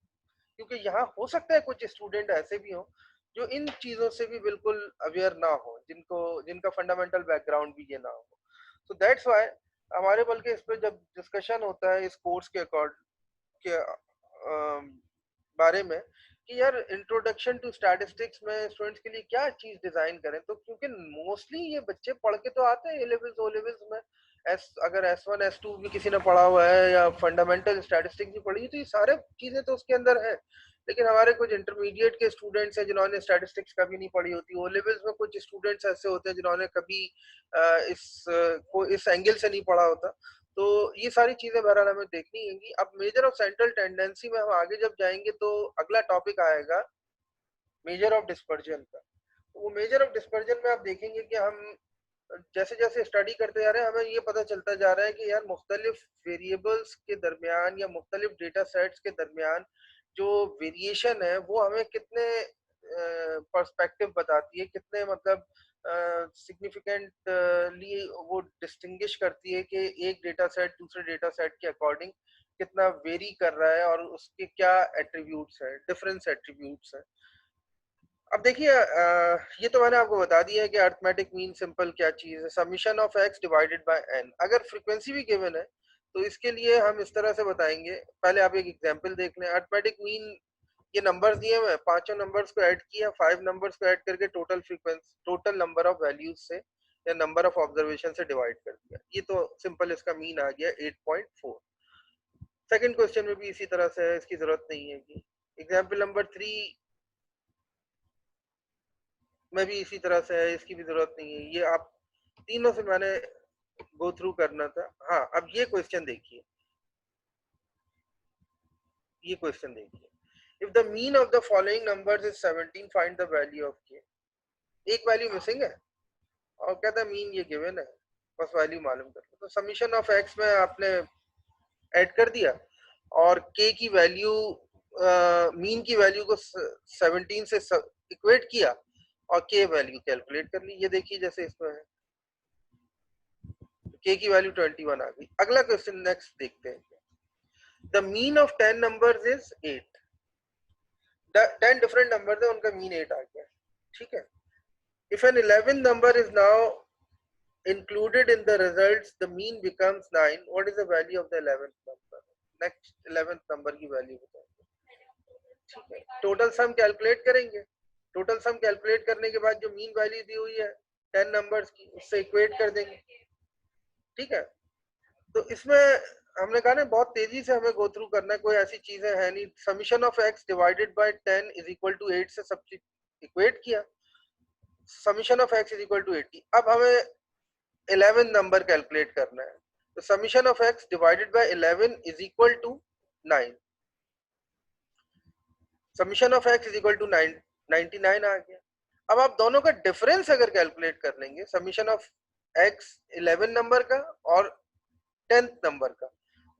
क्योंकि यहाँ हो सकता है कुछ स्टूडेंट ऐसे भी हो जो इन चीजों से भी बिल्कुल अवेयर ना हो, जिनका फंडामेंटल बैकग्राउंड भी ये ना हो. सो दैट्स व्हाई हमारे बल्कि इस पे जब डिस्कशन होता है इस कोर्स के के बारे में कि यार इंट्रोडक्शन टू स्टैटिस्टिक्स में स्टूडेंट्स के लिए क्या चीज डिजाइन करें, तो क्योंकि मोस्टली ये बच्चे पढ़ के तो आते हैं ए लेवल्स ओ लेवल्स में, अगर S1 S2 भी किसी ने पढ़ा हुआ है या फंडामेंटल स्टैटिस्टिक्स भी पढ़ी तो ये सारे चीजें तो उसके अंदर है. लेकिन हमारे कुछ इंटरमीडिएट के स्टूडेंट्स हैं जिन्होंने स्टैटिस्टिक्स कभी नहीं पढ़ी होती. ओ लेवल्स में कुछ स्टूडेंट्स ऐसे होते हैं जिन्होंने कभी इस एंगल से नहीं पढ़ा होता. तो ये सारी चीजें बहरहाल हमें देखनी होंगी. अब मेजर ऑफ सेंट्रल टेंडेंसी में हम आगे जब जाएंगे तो अगला टॉपिक आएगा मेजर ऑफ डिस्पर्जन का. तो वो मेजर ऑफ डिस्पर्जन में आप देखेंगे कि हम जैसे जैसे स्टडी करते जा रहे हैं हमें ये पता चलता जा रहा है कि यार मुख्तलिफ वेरिएबल्स के दरमियान या मुख्तलिफ डेटा सेट्स के दरमियान जो वेरिएशन है वो हमें कितने पर्सपेक्टिव बताती है, कितने मतलब सिग्निफिकेंटली वो डिस्टिंग्विश करती है कि एक डेटा सेट दूसरे डेटा सेट के अकॉर्डिंग कितना वेरी कर रहा है और उसके क्या एट्रीब्यूट्स हैं, डिफरेंस एट्रीब्यूट्स हैं. अब देखिए ये तो मैंने आपको बता दिया है कि अरिथमेटिक मीन सिंपल क्या चीज है. Summation of x divided bye n. अगर फ्रीक्वेंसी भी गिवन है तो इसके लिए हम इस तरह से बताएंगे. पहले आप एक एग्जांपल देख लें. अरिथमेटिक मीन ये नंबर्स दिए हुए हैं, 5 नंबर्स को ऐड किया, 5 नंबर्स को ऐड करके total frequency, total number of values से या नंबर ऑफ ऑब्जर्वेशन से डिवाइड कर दिया। ये तो सिंपल इसका मीन आ गया 8.4। सेकंड क्वेश्चन में भी इसी तरह से है, इसकी जरूरत नहीं है कि एग्जाम्पल नंबर 3 में भी इसी तरह से है, इसकी भी जरूरत नहीं है। ये आप तीनों से मैंने गो थ्रू करना था। हाँ, अब ये क्वेश्चन देखिए, ये क्वेश्चन देखिए, if the mean of the following numbers is 17 find the value of के। एक वैल्यू मिसिंग है और कहता है मीन ये गिवन है, बस वैल्यू मालूम कर लो। तो समीशन ऑफ एक्स में आपने ऐड कर दिया और के की वैल्यू मीन की वैल्यू को 17 से इक्वेट किया और के वैल्यू कैलकुलेट कर ली। ये देखिए जैसे इसमें है, के की वैल्यू 21 आ गई। अगला क्वेश्चन नेक्स्ट देखते हैं। The mean of 10 numbers is 8। 10 different numbers है, उनका मीन 8 आ गया, ठीक है। If an 11 number is now included in the results, the mean becomes 9. What is the value of the 11th number? Next 11th number की value बताएंगे, ठीक है। टोटल सम कैलकुलेट करेंगे, टोटल सम कैलकुलेट करने के बाद जो मीन वैल्यू दी हुई है 10 नंबर्स की, उससे इक्वेट कर देंगे, ठीक है। तो इसमें हमने कहा ना बहुत तेजी से हमें गो थ्रू करना है, कोई ऐसी चीजें है नहीं। Summation of x divided by 10 is equal to 8 से सब इक्वेट किया, summation of x is equal to 80। अब हमें 11 नंबर कैलकुलेट करना है, तो summation of x divided by 11 is equal to 9। Summation of x is equal to 99 आ गया। अब आप दोनों का डिफरेंस अगर कैलकुलेट कर लेंगे, समीशन ऑफ x 11 नंबर का और 10th नंबर का,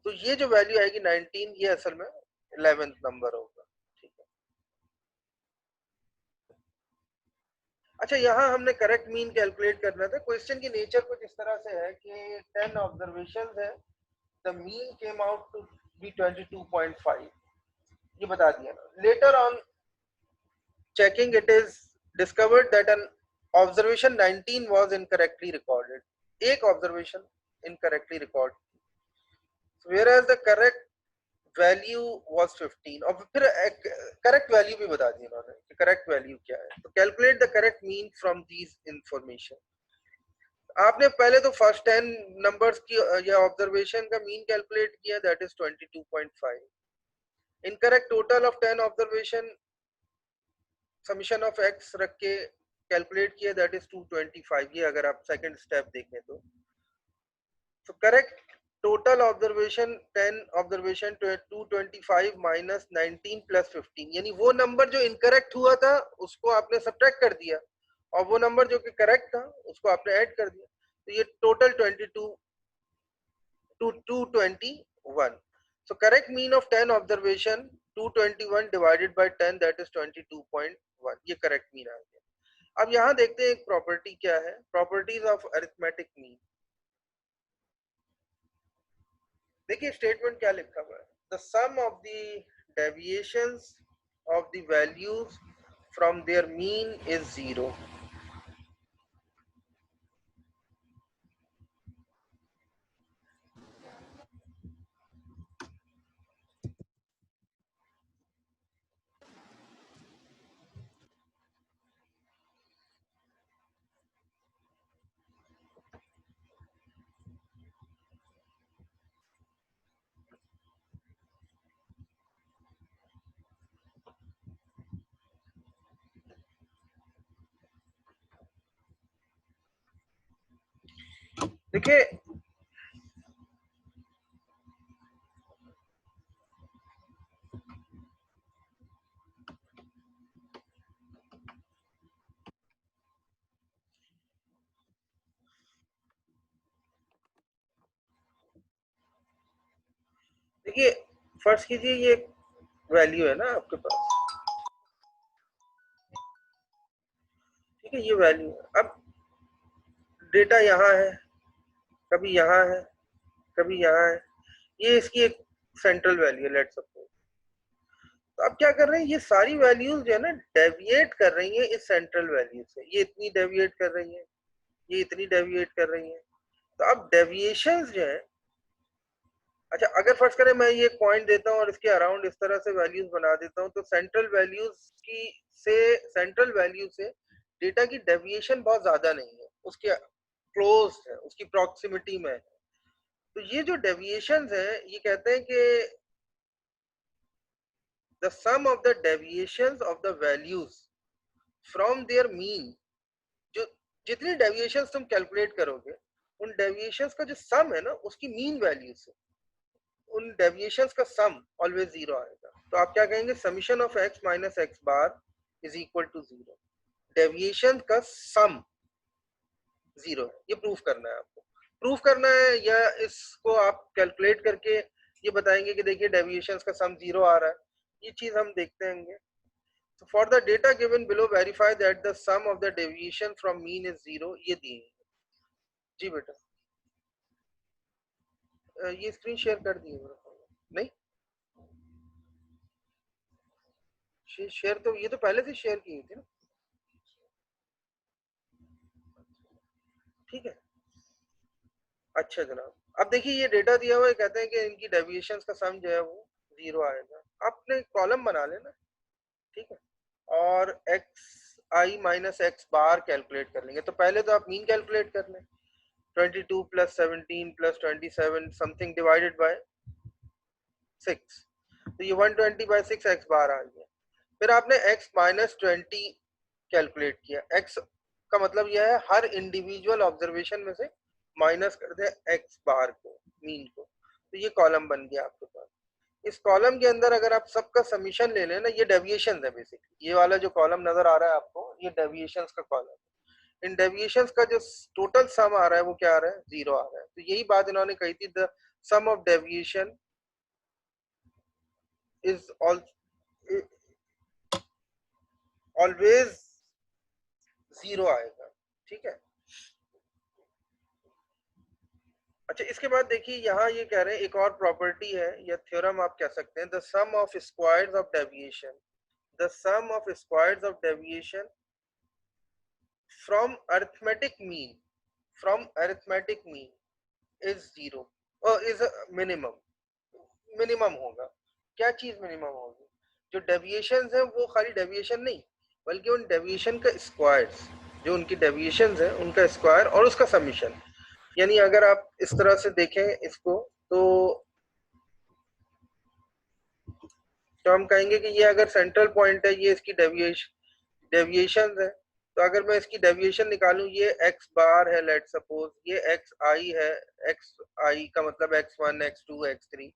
तो ये जो वैल्यू आएगी 19, ये असल में 11th नंबर होगा, ठीक है। अच्छा, यहाँ हमने करेक्ट मीन कैलकुलेट करना था। क्वेश्चन की नेचर कुछ इस तरह से है कि 10 ऑब्जर्वेशंस है, the mean came out to be 22.5, ये बता दिया ना। Later on checking it is discovered that an observation 19 was incorrectly recorded. एक observation incorrectly record, whereas the correct value was 15। और फिर करेक्ट वैल्यू भी बता दी उन्होंने कि करेक्ट वैल्यू क्या है। तो calculate the correct mean from these information. आपने पहले तो फर्स्ट 10 नंबर्स की या ऑब्जर्वेशन का मीन कैलकुलेट किया, that is 22.5। Incorrect total of 10 observation summation of x रख के कैलकुलेट किया, दैट इज 225। ये अगर आप सेकंड स्टेप देखें तो correct total observation 10 observation 225 minus 19 plus 15, यानी वो नंबर जो इनकरेक्ट हुआ था उसको आपने सब्ट्रैक्ट कर दिया और वो नंबर जो कि करेक्ट था उसको आपने ऐड कर दिया। तो ये total 22 to 221। So correct mean of 10 observation 221 divided by 10, that is 22.1। ये करेक्ट मीन आ गया। अब यहाँ देखते हैं एक प्रॉपर्टी क्या है, प्रॉपर्टीज ऑफ अरिथमेटिक मीन। देखिए स्टेटमेंट क्या लिखा हुआ है, the sum of the deviations of the values from their mean is 0। देखिए देखिए फर्ज कीजिए ये वैल्यू है ना आपके पास, ठीक है, ये वैल्यू है। अब डेटा यहाँ है, कभी यहाँ है, कभी यहाँ है, ये इसकी एक सेंट्रल वैल्यू है, लेट सपोज। तो अब क्या कर रहे हैं, ये सारी वैल्यूज जो है ना डेविएट कर रही हैं इस सेंट्रल वैल्यू से। ये इतनी डेविएट कर रही हैं, ये इतनी डेविएट कर रही हैं। तो अब डेविएशंस जो है, अच्छा अगर फर्स्ट करें मैं ये पॉइंट देता हूँ और इसके अराउंड इस तरह से वैल्यूज बना देता हूँ, तो सेंट्रल वैल्यू से डेटा की डेविएशन बहुत ज्यादा नहीं है, उसके क्लोज है, उसकी प्रॉक्सिमिटी में है। तो ये जो डेविएशंस है ये कहते हैं कि the sum of the deviations of the values from their mean, जो जितनी डेविएशंस तुम कैलकुलेट करोगे उन डेविएशंस का जो सम है ना उसकी मीन वैल्यू से उन डेविएशंस का सम ऑलवेज जीरो आएगा। तो आप क्या कहेंगे, summation of x minus x bar is equal to zero. Deviation का सम जीरो है, ये प्रूफ करना है आपको। प्रूफ करना है या इसको आप कैलकुलेट करके ये बताएंगे कि देखिए डेविएशंस का सम जीरो आ रहा है, ये चीज हम देखते हैं। So for the data given below, verify that the sum of the deviation from mean is zero. ये दिए जी बेटा, ये स्क्रीन शेयर कर दिए नहीं, शेयर तो ये तो पहले से शेयर की थी ना, ठीक है। अच्छा जनाब, अब देखिए ये डेटा दिया हुआ है, कहते हैं कि इनकी डेविएशंस का सम जो है वो जीरो आएगा। आपने कॉलम बना लेना, ठीक है, और एक्स आई माइनस एक्स बार कैलकुलेट कर लेंगे। तो पहले तो आप मीन कैलकुलेट कर लें, 22 plus 17 plus 27 something divided by 6, तो ये 120 बाय 6 एक्स बार आ गया। फिर आपने x माइनस 20 कैलकुलेट किया। x का मतलब यह है हर इंडिविजुअल ऑब्जर्वेशन में से माइनस कर दे x बार को, मीन को। तो ये कॉलम बन गया आपके पास। इस कॉलम के अंदर अगर आप सबका समीशन ले लें ना, ये डेविएशन है बेसिकली, ये वाला जो कॉलम नजर आ रहा है आपको ये डेविएशंस का कॉलम है। इन डेविएशंस का जो टोटल सम आ रहा है वो क्या आ रहा है, जीरो आ रहा है। तो यही बात इन्होंने कही थी, the sum of deviation is always zero आएगा, ठीक है। अच्छा, इसके बाद देखिए यहाँ ये कह रहे हैं एक और प्रॉपर्टी है या थ्योरम आप कह सकते हैं, the sum of squares of deviation, the sum of squares of deviation from arithmetic mean, from arithmetic mean is zero और इज मिनिमम। मिनिमम होगा, क्या चीज मिनिमम होगी, जो डेविएशन है वो खाली डेविएशन नहीं बल्कि उन डेविएशन का स्क्वायर्स, जो उनकी डेविएशन है उनका स्क्वायर और उसका समीशन। यानी अगर आप इस तरह से देखें इसको तो हम कहेंगे कि ये अगर सेंट्रल पॉइंट है, ये इसकी डेविएशन है, तो अगर मैं इसकी डेविएशन निकालूं, ये x बार है, लेट सपोज ये xi है, xi का मतलब x1 x2 x3।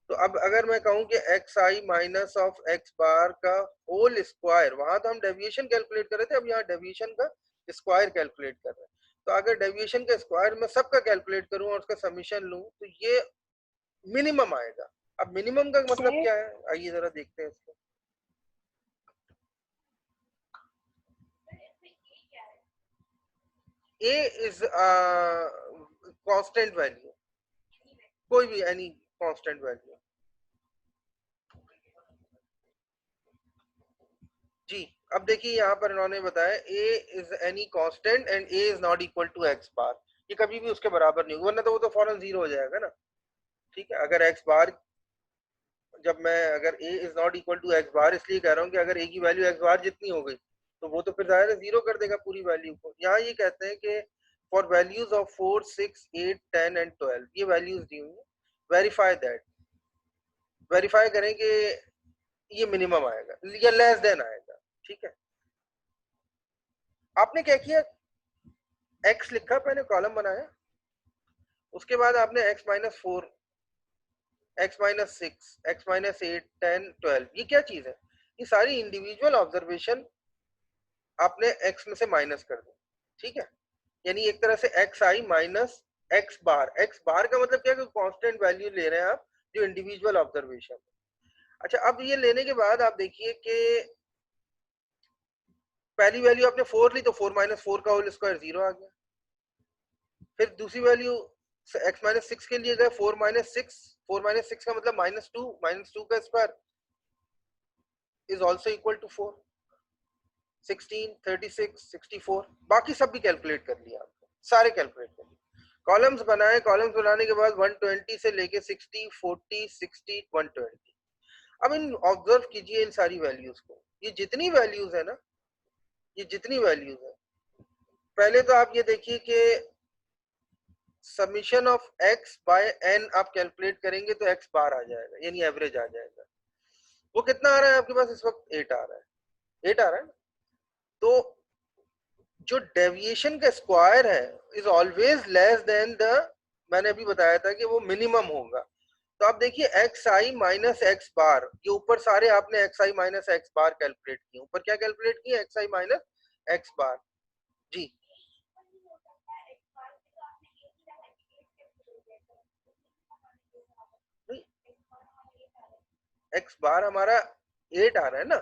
तो अब अगर मैं कहूं कि xi माइनस ऑफ x बार का होल स्क्वायर, वहां तो हम डेविएशन कैलकुलेट कर रहे थे, अब यहाँ डेविएशन का स्क्वायर कैलकुलेट कर रहे हैं। तो अगर डेविएशन का स्क्वायर मैं सबका कैलकुलेट करूं और उसका समीशन लूं तो ये मिनिमम आएगा। अब मिनिमम का मतलब क्या है, आइए जरा देखते हैं इसको। A is कांस्टेंट वैल्यू, कोई भी एनी कांस्टेंट वैल्यू जी। अब देखिए यहाँ पर इन्होंने बताया A is any constant and A is not equal to x बार, ये कभी भी उसके बराबर नहीं होगा, वरना तो वो तो फौरन जीरो हो जाएगा ना, ठीक है। अगर x बार, जब मैं अगर A is not equal to x बार इसलिए कह रहा हूँ कि अगर A की वैल्यू x बार जितनी हो गई तो वो तो फिर जाहिर है जीरो कर देगा पूरी वैल्यू को। यहाँ ये कहते हैं कि फॉर वैल्यूज ऑफ 4 6 8 10 एंड 12 ये वैल्यूज दी हुई है, वेरीफाई दैट, वेरीफाई करें कि ये मिनिमम आएगा या लेस देन आएगा, ठीक है। आपने क्या किया, x लिखा, पहले कॉलम बनाया, उसके बाद आपने x minus 4 x minus 6 x minus 8 10 12 ये क्या चीज है, ये सारी इंडिविजुअल ऑब्जर्वेशन आपने x में से माइनस कर दी, ठीक है। यानी एक तरह से xi माइनस x बार का मतलब क्या है कि कांस्टेंट वैल्यू ले रहे हैं आप जो इंडिविजुअल ऑब्जर्वेशन। अच्छा, अब ये लेने के बाद आप देखिए कि पहली वैल्यू आपने 4 ली तो 4 माइनस 4 का होल स्क्वायर जीरो आ गया। फिर दूसरी वैल्यू x माइनस 6 के लिए गए, 4 माइनस 6 का मतलब माइनस 2 का square is also equal to 4, 16 36 64, बाकी सब भी कैलकुलेट कर लिया आपने, सारे कैलकुलेट कर लिए, कॉलम्स बनाए, कॉलम्स बनाने के बाद 120 से लेके 60 40 60 120। अब इन ऑब्जर्व कीजिए इन सारी वैल्यूज को, ये जितनी वैल्यूज है ना, ये जितनी वैल्यूज है, पहले तो आप ये देखिए कि summation of x by n आप कैलकुलेट करेंगे तो x बार आ जाएगा, यानी एवरेज आ जाएगा। वो कितना आ रहा है आपके पास इस वक्त? 8 आ रहा है, 8 आ रहा है ना। तो जो डेविएशन का स्क्वायर है is always less than the, मैंने अभी बताया था कि वो मिनिमम होगा। तो आप देखिए एक्स आई माइनस एक्स बार, ये ऊपर सारे आपने एक्स आई माइनस एक्स बार कैलकुलेट किए, ऊपर क्या कैलकुलेट किए? एक्स आई माइनस एक्स बार। जी एक्स बार हमारा 8 आ रहा है ना।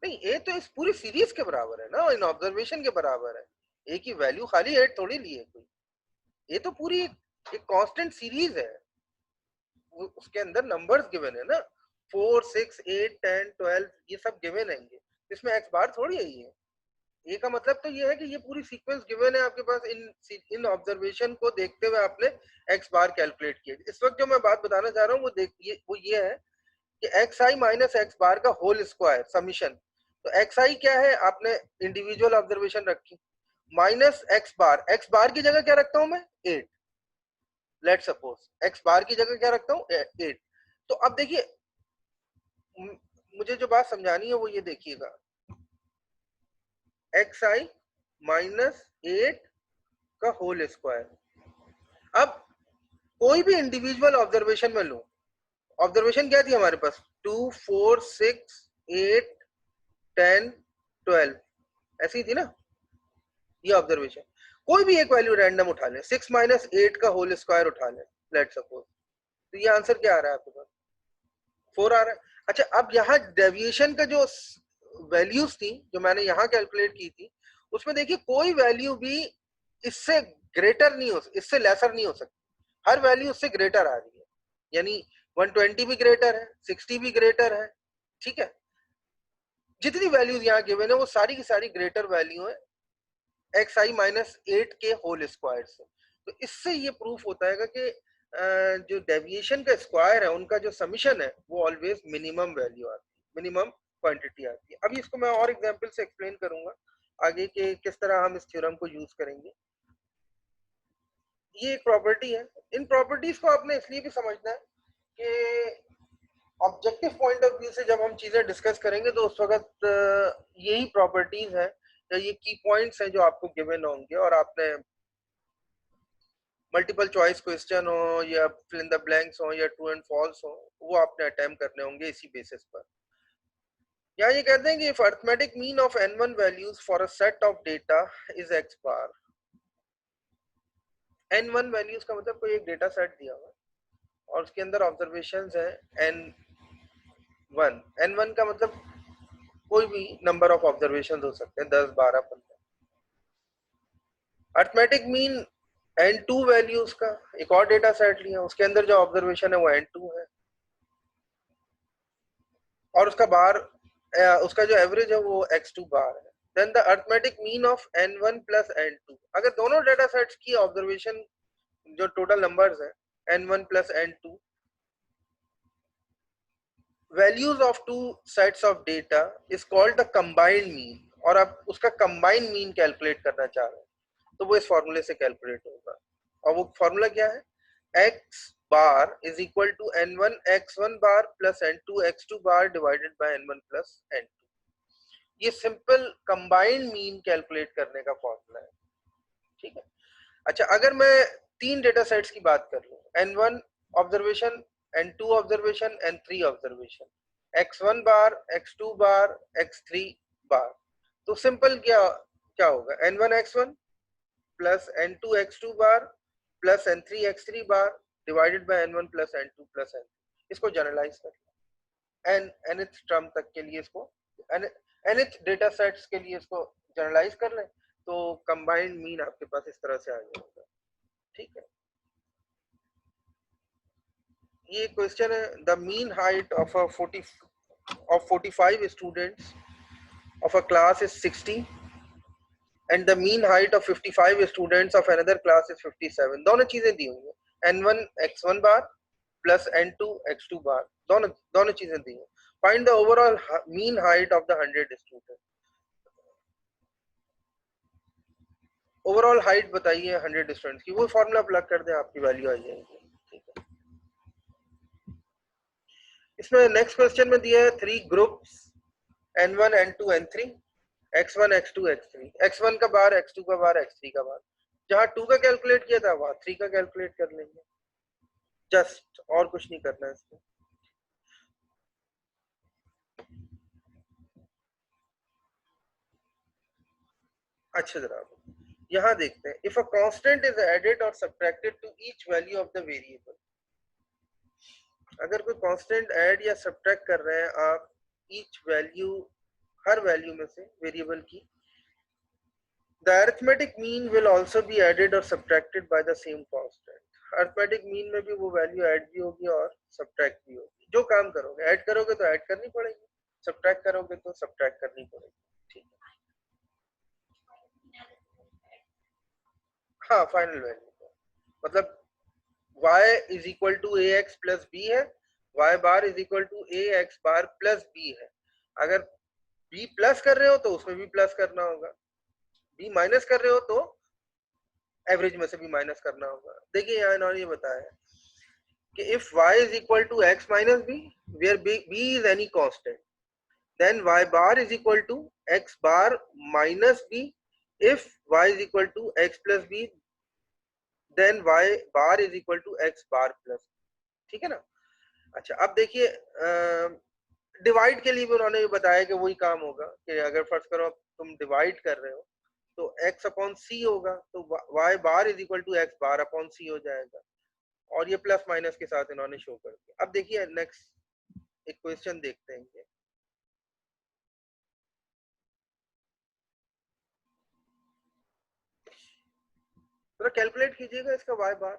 नहीं, ए तो इस पूरी सीरीज के बराबर है ना, इन ऑब्जर्वेशन के बराबर है। ए की वैल्यू खाली 8 थोड़ी ली है कोई, ये तो पूरी एक कांस्टेंट सीरीज है, उसके अंदर नंबर्स गिवन है ना, 4 6 8 10 12 ये सब गिवन है, इसमें एक्स बार थोड़ी है ये। ए का मतलब तो ये है कि ये पूरी सीक्वेंस गिवन है आपके पास, इन ऑब्जर्वेशन को देखते हुए आपने एक्स बार कैलकुलेट किया। इस वक्त जो मैं बात बताना चाह रहा हूँ वो ये है कि एक्स आई माइनस एक्स बार का होल स्क्वायर समीशन। तो एक्स आई क्या है? आपने इंडिविजुअल ऑब्जर्वेशन रखी, माइनस एक्स बार की जगह क्या रखता हूं मैं? 8। लेट सपोज एक्स बार की जगह क्या रखता हूं? 8। तो अब देखिए मुझे जो बात समझानी है वो ये देखिएगा, एक्स आई माइनस 8 का होल स्क्वायर। अब कोई भी इंडिविजुअल ऑब्जर्वेशन में लो, ऑब्जर्वेशन क्या थी हमारे पास? 2 4 6 8 10 12 ऐसी थी ना ये ऑब्जर्वेशन। कोई भी एक वैल्यू रैंडम उठा लें, 6 माइनस 8 का होल स्क्वायर उठा लें लेट सपोज, तो ये आंसर क्या आ रहा है आपके पास? 4 आ रहा है। अच्छा, अब यहाँ डेविएशन का जो वैल्यूज थी जो मैंने यहाँ कैलकुलेट की थी, उसमें देखिए कोई वैल्यू भी इससे ग्रेटर नहीं हो, इससे लेसर नहीं हो सकती, हर वैल्यू उससे ग्रेटर आ रही है, यानी 120 भी ग्रेटर है, 60 भी ग्रेटर है, ठीक है। जितनी वैल्यूज यहाँ गिवन है वो सारी की सारी ग्रेटर वैल्यू है एक्स आई माइनस 8 के होल स्क्वायर से। तो इससे ये प्रूफ होता है कि जो डेविएशन का स्क्वायर है उनका जो समीशन है वो ऑलवेज मिनिमम वैल्यू आती है, मिनिमम क्वांटिटी आती है। अभी इसको मैं और एग्जांपल से एक्सप्लेन करूंगा आगे के किस तरह हम इस थ्योरम को यूज करेंगे। ये एक प्रॉपर्टी है, इन प्रॉपर्टीज को आपने इसलिए भी समझना है कि ऑब्जेक्टिव पॉइंट ऑफ व्यू से जब हम चीजें डिस्कस करेंगे तो उस वक्त यही प्रॉपर्टीज है या ये की पॉइंट्स हैं जो आपको गिवन होंगे, और आपने मल्टीपल चॉइस क्वेश्चन हो या फिल इन द ब्लैंक्स हो या ट्रू एंड फॉल्स हो, वो आपने अटेम्प्ट करने होंगे इसी बेसिस पर। यहाँ ये कहते हैं कि if arithmetic mean of n1 values for a set of data is x bar, n1 values का मतलब कोई एक डेटा सेट दिया हुआ और उसके अंदर ऑब्जर्वेशंस है n1, n1 का मतलब कोई भी नंबर ऑफ ऑब्जर्वेशंस हो सकते हैं, 10 12 15। अरिथमेटिक मीन n2 वैल्यूज का एक और डेटा सेट लिया, उसके अंदर जो ऑब्जर्वेशन है वो n2 है और उसका बार उसका जो एवरेज है वो x2 बार है। Then the arithmetic mean of n1 plus n2, अगर दोनों डेटा सेट्स की ऑब्जर्वेशन जो टोटल नंबर्स है n1 plus n2, values of two sets of data is called the combined mean, और आप उसका कंबाइंड मीन कैलकुलेट करना चाह रहे हैं तो वो इस फॉर्मूले से कैलकुलेट होगा, और वो फॉर्मूला क्या है? x bar is equal to n1 x1 bar plus n2 x2 bar divided by n1 plus n2। ये सिंपल कंबाइंड मीन कैलकुलेट करने का फॉर्मूला है, ठीक है। अच्छा, अगर मैं 3 डेटा सेट्स की बात कर लूं, n1 observation, n2 observation, n3 observation, x1 बार, x2 बार, x3 बार, तो सिंपल क्या क्या होगा? n1 x1 plus n2 x2 bar plus n3 x3 bar divided by n1 plus n2 plus n। इसको जनरलाइज कर nth टर्म तक के लिए, इसको nth डेटा सेट्स के लिए इसको जनरलाइज कर लें तो कंबाइंड मीन आपके पास इस तरह से आ जाएगा, ठीक है। ये क्वेश्चन है, the mean height of 45 students of a class is 60 and the mean height of 55 students of another class is 57। दोनों चीजें दी हुई हैं, n1 x1 bar plus n2 x2 बार, दोनों चीजें दी हैं। Find the overall mean height of the 100 student. Overall height बताइए 100 students की, वो फॉर्मूला प्लग कर दें, आपकी वैल्यू आ जाएगी। ठीक है, इसमें नेक्स्ट क्वेश्चन में दिया है 3 groups n1 n2 n3, x1 x2 x3, x1 का बार, x2 का बार, x3 का बार। जहां 2 का कैलकुलेट किया था वहां 3 का कैलकुलेट कर लेंगे, जस्ट, और कुछ नहीं करना है इसमें। अच्छा जनाब, यहां देखते हैं, if a constant is added और subtracted to each value of the variable. अगर कोई कांस्टेंट ऐड या सब्ट्रैक्ट कर रहे हैं आप ईच वैल्यू, हर वैल्यू में से वेरिएबल की, the arithmetic mean will also be added or subtracted by the same constant। Arithmetic mean में भी वो वैल्यू ऐड भी होगी और सब्ट्रैक्ट भी होगी। जो काम करोगे, ऐड करोगे तो ऐड करनी पड़ेगी, सब्ट्रैक्ट करोगे तो सब्ट्रैक्ट करनी पड़ेगी। ठीक है, हाँ, फाइनल वैल्यू मतलब y is equal to a x plus b है, y bar is equal to a x bar plus b है। अगर b प्लस कर रहे हो तो उसमें भी प्लस करना होगा, b माइनस कर रहे हो तो एवरेज में से भी माइनस करना होगा। देखिए यहाँ इन्होंने ये बताया कि if y is equal to x minus b, where b is any constant, then y bar is equal to x bar minus b। if y is equal to x plus b, then y bar is equal to x bar plus। ठीक है ना। अच्छा, अब देखिए divide के लिए भी उन्होंने बताया कि वही काम होगा कि अगर फर्ज करो तुम डिवाइड कर रहे हो तो x अपॉन c होगा, तो y bar is equal to x bar upon c हो जाएगा, और ये प्लस माइनस के साथ इन्होंने शो कर दिया। अब देखिए नेक्स्ट एक क्वेश्चन देखते हैं ये। थोड़ा कैलकुलेट कीजिएगा इसका y बार।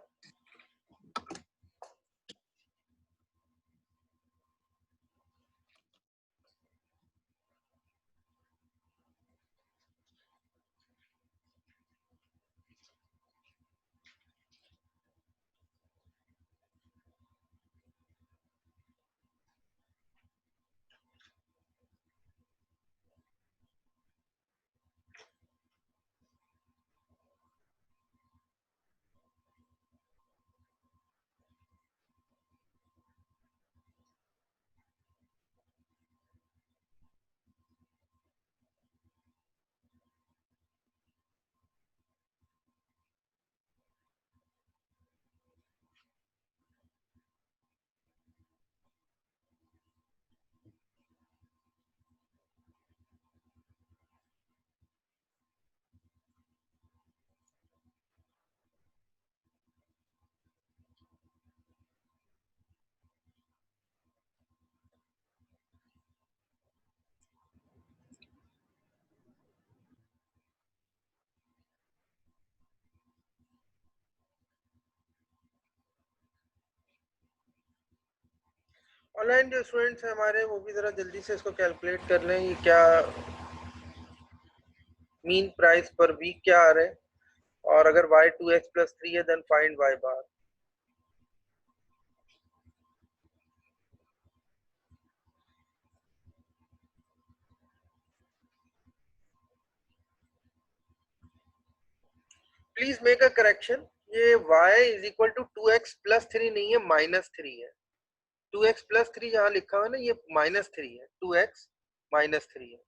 ऑनलाइन जो स्टूडेंट्स हैं हमारे, वो भी जरा जल्दी से इसको कैलकुलेट कर लें, ये क्या मीन प्राइस पर वीक क्या आ रहे हैं, और अगर y 2x plus 3 है then find y bar. Please make a correction, ये y is equal to 2x plus 3 नहीं है, माइनस 3 है। 2x प्लस 3 जहां लिखा हुआ है ना, ये माइनस 3 है, 2x माइनस 3 है।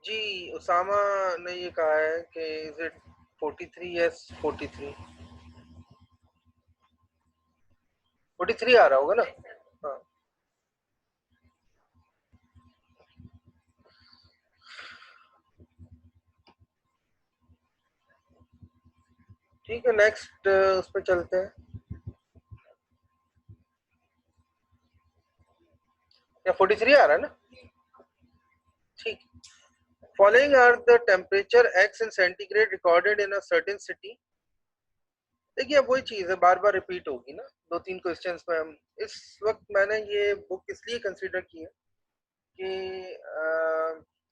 जी, उसामा ने ये कहा है कि इज इट 43? यस 43, 43 आ रहा होगा ना। हाँ, ठीक है, नेक्स्ट उस पर चलते हैं। या 43 आ रहा है ना? ठीक। Following are the temperature x in centigrade recorded in a certain city. देखिए अब वही चीज है, बार बार रिपीट होगी ना, 2-3 क्वेश्चंस में। हम इस वक्त मैंने ये बुक इसलिए कंसीडर की है कि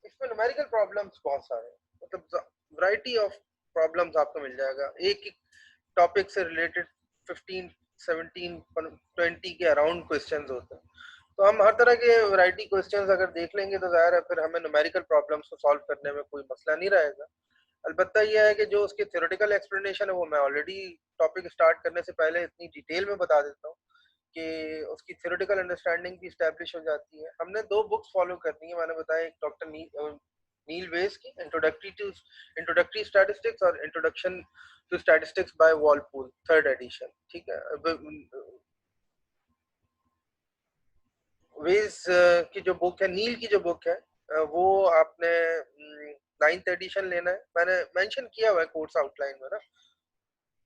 इसमें न्यूमेरिकल प्रॉब्लम्स बहुत सारे हैं, मतलब वैरायटी ऑफ प्रॉब्लम्स आपको मिल जाएगा। एक टॉपिक से रिलेटेड 15, 17, 20 के अराउंड क्वेश्चंस होते हैं। तो हम हर तरह के वैरायटी क्वेश्चंस अगर देख लेंगे तो जाहिर है फिर हमें न्यूमेरिकल प्रॉब्लम्स को सॉल्व करने में कोई मसला नहीं रहेगा। अलबत्ता यह है कि जो उसकी थ्योरेटिकल एक्सप्लेनेशन है वो मैं ऑलरेडी टॉपिक स्टार्ट करने से पहले इतनी डिटेल में बता देता हूँ कि उसकी थ्योरेटिकल अंडरस्टैंडिंग भी स्टैब्लिश हो जाती है। हमने 2 बुक्स फॉलो करनी है, मैंने बताया, एक डॉक्टर नील वेस की इंट्रोडक्टरी स्टैटिस्टिक्स और introduction to statistics by Walpole 3rd edition. ठीक है, वेस की जो बुक है, नील की जो बुक है, वो आपने 9th एडिशन लेना है। मैंने मेंशन किया हुआ है कोर्स आउटलाइन में ना,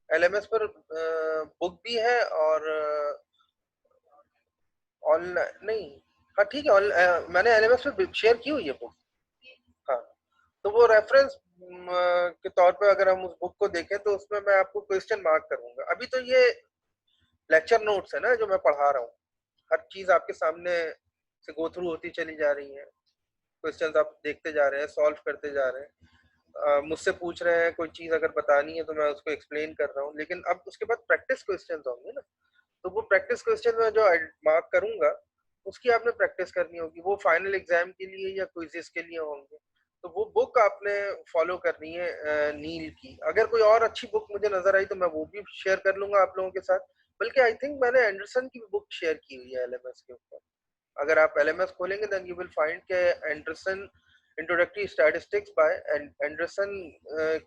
एलएमएस पर बुक भी है और ऑनलाइन नहीं, हाँ ठीक है, मैंने एलएमएस पे शेयर की हुई है बुक। हाँ, तो वो रेफरेंस के तौर पे अगर हम उस बुक को देखें तो उसमें मैं आपको क्वेश्चन मार्क करूंगा। अभी तो ये लेक्चर नोट्स है ना जो मैं पढ़ा रहा हूँ, हर चीज आपके सामने से गो थ्रू होती चली जा रही है, क्वेश्चंस आप देखते जा रहे हैं, सॉल्व करते जा रहे हैं। मुझसे पूछ रहे हैं कोई चीज अगर बतानी है तो मैं उसको एक्सप्लेन कर रहा हूँ, लेकिन अब उसके बाद प्रैक्टिस क्वेश्चंस होंगे ना, तो वो प्रैक्टिस क्वेश्चन में जो मार्क करूंगा उसकी आपने प्रैक्टिस करनी होगी। वो फाइनल एग्जाम के लिए या क्विज़ेस के लिए होंगे, तो वो बुक आपने फॉलो करनी है नील की। अगर कोई और अच्छी बुक मुझे नजर आई तो मैं वो भी शेयर कर लूंगा आप लोगों के साथ, बल्कि आई थिंक मैंने एंडरसन की बुक शेयर की हुई है एलएमएस के ऊपर। अगर आप एलएमएस खोलेंगे then you will find K Anderson introductory statistics by Anderson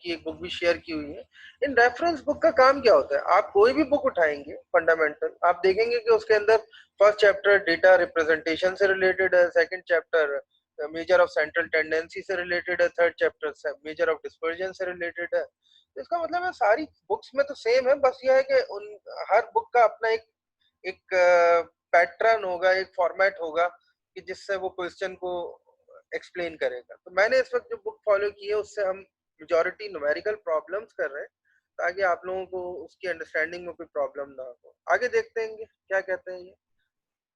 की एक बुक भी शेयर की हुई है। इन रेफरेंस बुक का काम क्या होता है, आप कोई भी बुक उठाएंगे फंडामेंटल, आप देखेंगे कि उसके अंदर फर्स्ट चैप्टर डेटा रिप्रेजेंटेशन से रिलेटेड है, second chapter major of central tendency से रिलेटेड है, third chapter measure of dispersion से रिलेटेड है। तो इसका मतलब है सारी बुक्स में तो सेम है, बस यह है कि उन हर बुक का अपना एक पैटर्न होगा, एक फॉर्मेट होगा कि जिससे वो क्वेश्चन को एक्सप्लेन करेगा। तो मैंने इस वक्त जो बुक फॉलो की है उससे हम मेजॉरिटी न्यूमेरिकल प्रॉब्लम्स कर रहे हैं ताकि आप लोगों को उसकी अंडरस्टैंडिंग में कोई प्रॉब्लम ना हो। आगे देखते हैं क्या कहते हैं ये।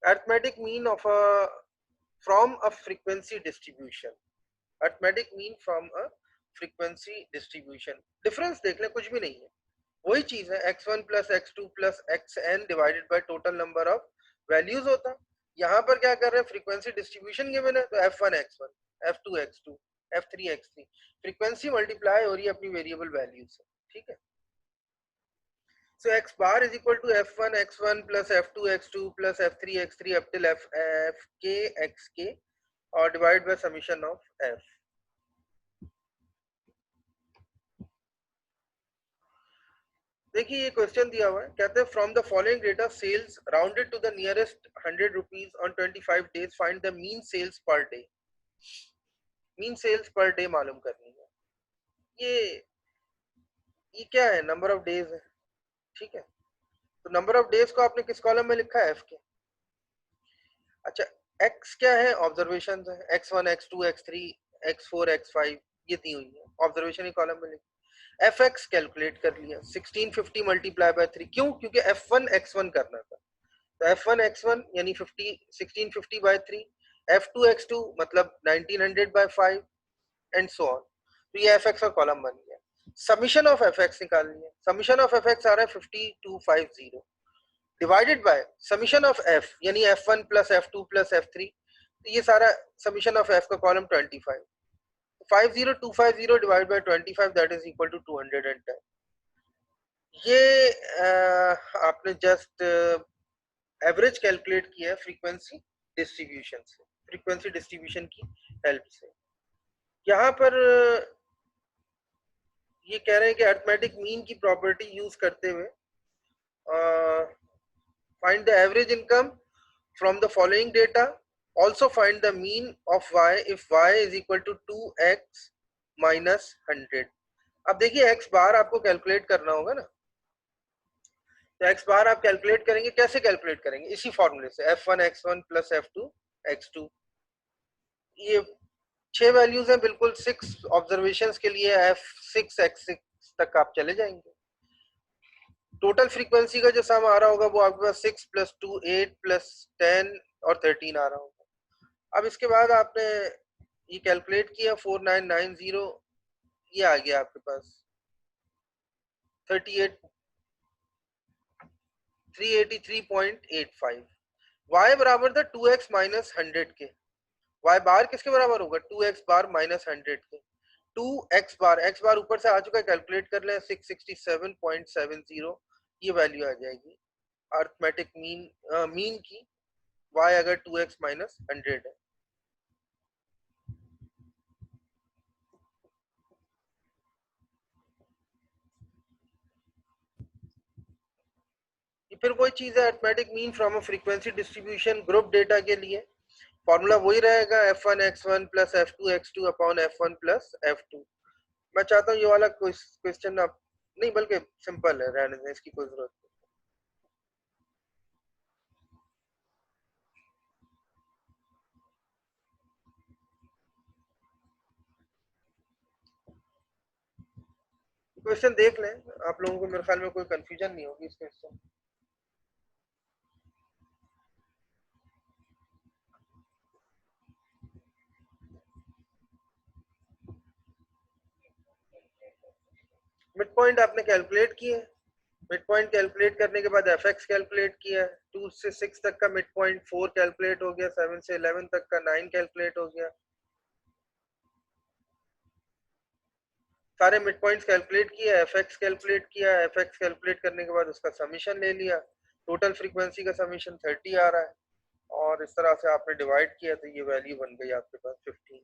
Arithmetic mean of a from a frequency distribution, arithmetic mean from a frequency distribution. Difference देख लें, कुछ भी नहीं है, वही चीज है, x1 plus x2 plus xn divided by total number of values होता। यहाँ पर क्या कर रहे हैं, फ्रीक्वेंसी डिस्ट्रीब्यूशन गिवन है तो f1 x1, f2 x2, f3 x3, frequency multiply हो रही है अपनी वेरिएबल वैल्यू से। ठीक है, so x bar is equal to f1 x1 plus f2 x2 plus f3 x3 up till fk xk और divide by summation of f। देखिए ये क्वेश्चन दिया हुआ है, कहते हैं from the following data sales rounded to the nearest 100 rupees on 25 days find the mean sales per day. Mean sales per day मालूम करनी है। ये क्या है, नंबर ऑफ डेज है। ठीक है, तो नंबर ऑफ डेज को आपने किस कॉलम में लिखा है, एफ के। अच्छा, एक्स क्या है, ऑब्जर्वेशन है, x1 x2 x3 x4 x5 ये दी हुई है, ऑब्जर्वेशन ही कॉलम में लिखी। एफ एक्स कैलकुलेट कर लिया, 1650 मल्टीप्लाई बाय 3, क्यों, क्योंकि f1 x1 करना था, तो f1 x1 यानी 50 1650 बाय 3, f2 x2 मतलब 1900 बाय 5 एंड सो ऑन। तो ये fx का कॉलम बन गया। समीशन ऑफ fx निकालनी है, समीशन ऑफ fx आ रहा है 5250 divided by summation of f यानी f1 plus f2 plus f3, तो ये सारा समीशन ऑफ f का column 25, 50250 divide by 25 that is equal to 210। ये आपने जस्ट एवरेज कैलकुलेट किया है फ्रीक्वेंसी डिस्ट्रीब्यूशन से, फ्रीक्वेंसी डिस्ट्रीब्यूशन की हेल्प से। यहाँ पर ये कह रहे हैं कि अरिथमेटिक मीन की प्रॉपर्टी यूज करते हुए find the average income from the following data, also find the mean of y if y is equal to 2x minus 100। अब देखिए x बार आपको कैलकुलेट करना होगा ना, तो x बार आप कैलकुलेट करेंगे, कैसे कैलकुलेट करेंगे? इसी फॉर्मूले से f1 x1 plus f2 x2। ये 6 वैल्यूज हैं बिल्कुल, 6 ऑब्जर्वेशंस के लिए f6 x6 तक आप चले जाएंगे। टोटल फ्रीक्वेंसी का जो सम आ रहा होगा वो आपके पास 6 प्लस 2 8 प्लस 10 और 13 आ रहा होगा। अब इसके बाद आपने ये कैलकुलेट किया 4990, ये आ गया आपके पास 383.85। y बराबर था 2x माइनस 100 के। y बार किसके बराबर होगा? 2x बार माइनस 100 के। 2x बार, x बार ऊपर से आ चुका है, कैलकुलेट कर लें 667.70, ये वैल्यू आ जाएगी अर्थमेटिक मीन की, y अगर 2x माइनस 100 है। ये फिर वही चीज है, arithmetic mean from a frequency distribution group data के लिए फॉर्मूला वही रहेगा f1 x1 plus f2 x2 upon f1 plus f2। मैं चाहता हूँ ये वाला क्वेश्चन आप नहीं, बल्कि सिंपल है, रहने दें, इसकी कोई जरूरत नहीं। क्वेश्चन देख लें, आप लोगों को मेरे ख्याल में कोई कंफ्यूजन नहीं होगी इस क्वेश्चन। मिड पॉइंट आपने कैलकुलेट किया है, मिड पॉइंट कैलकुलेट करने के बाद एफएक्स कैलकुलेट किया है, 2 से 6 तक का मिड पॉइंट 4 कैलकुलेट हो गया, 7 से 11 तक का 9 कैलकुलेट हो गया। सारे मिड पॉइंट्स कैलकुलेट किया, एफएक्स कैलकुलेट किया, एफएक्स कैलकुलेट करने के बाद उसका समीशन ले लिया, टोटल फ्रीक्वेंसी का समीशन 30 आ रहा है, और इस तरह से आपने डिवाइड किया तो ये वैल्यू बन गई आपके पास 15।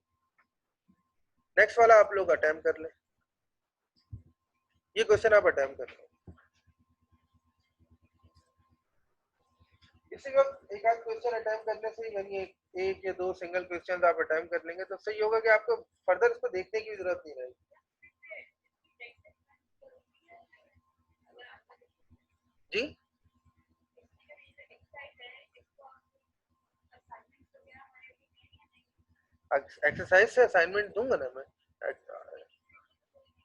नेक्स्ट वाला आप लोग अटेम्प्ट कर लें, ये क्वेश्चन आप अटेम्प्ट कर लें। इसी वक्त एक आध क्वेश्चन अटेम्प्ट करने से, यानी एक या दो सिंगल क्वेश्चन आप अटेम्प्ट कर लेंगे तो सही होगा कि आपको फर्दर इसको देखने की जरूरत नहीं रहेगी। जी, एक्सरसाइज से असाइनमेंट दूंगा ना मैं,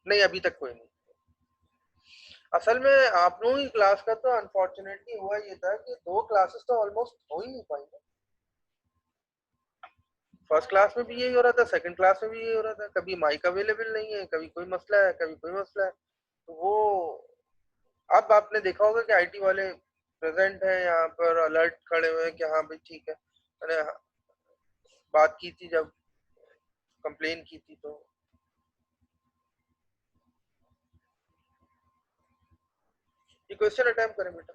नहीं अभी तक कोई नहीं। असल में आप लोगों की क्लास का तो अनफॉर्चुनेटली हुआ ये था कि 2 क्लासेस तो ऑलमोस्ट हो ही नहीं पाई। फर्स्ट क्लास में भी यही हो रहा था, सेकंड क्लास में भी यही हो रहा था, कभी माइक अवेलेबल नहीं है, कभी कोई मसला है, कभी कोई मसला है। तो वो अब आपने देखा होगा कि आईटी वाले प्रेजेंट हैं यहाँ पर, अलर्ट खड़े हुए हैं कि हाँ भाई ठीक है। मैंने बात की थी जब कंप्लेन की थी, तो ये क्वेश्चन अटेम्प्ट करें बेटा।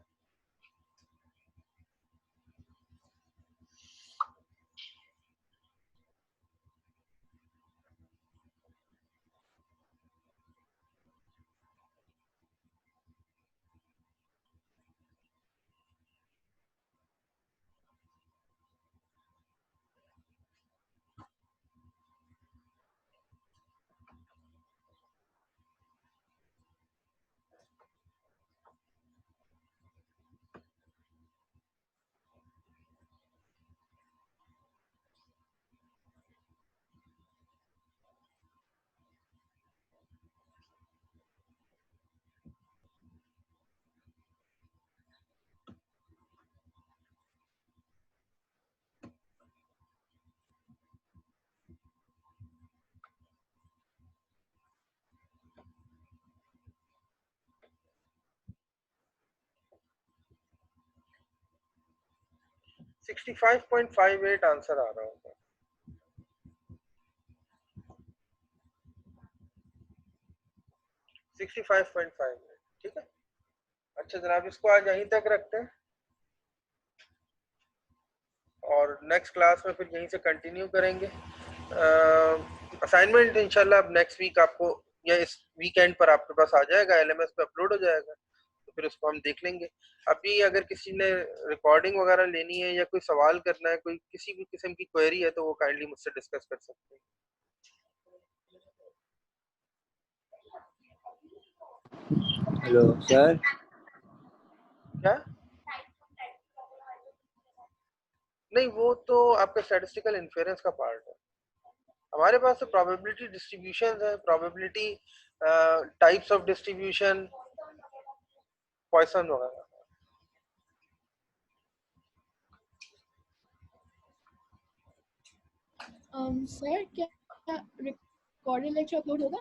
— 65.58 आंसर आ रहा होगा। 65.58, ठीक है। अच्छा जनाब, इसको आज यहीं तक रखते हैं और नेक्स्ट क्लास में फिर यहीं से कंटिन्यू करेंगे। असाइनमेंट इंशाल्लाह अब नेक्स्ट वीक आपको या इस वीकेंड पर आपके पास आ जाएगा, एलएमएस पे अपलोड हो जाएगा, तो फिर उसको हम देख लेंगे। अभी अगर किसी ने रिकॉर्डिंग वगैरह लेनी है या कोई सवाल करना है, कोई किसी भी किस्म की क्वेरी है, तो वो काइंडली मुझसे डिस्कस कर सकते हैं। Hello sir. क्या? नहीं, वो तो आपका स्टैटिस्टिकल इन्फेरेंस का पार्ट है। हमारे पास तो प्रोबेबिलिटी डिस्ट्रीब्यूशन है, probability types of distribution, Poisson वगैरह। सर क्या रिकॉर्डेड लेक्चर अपलोड होगा?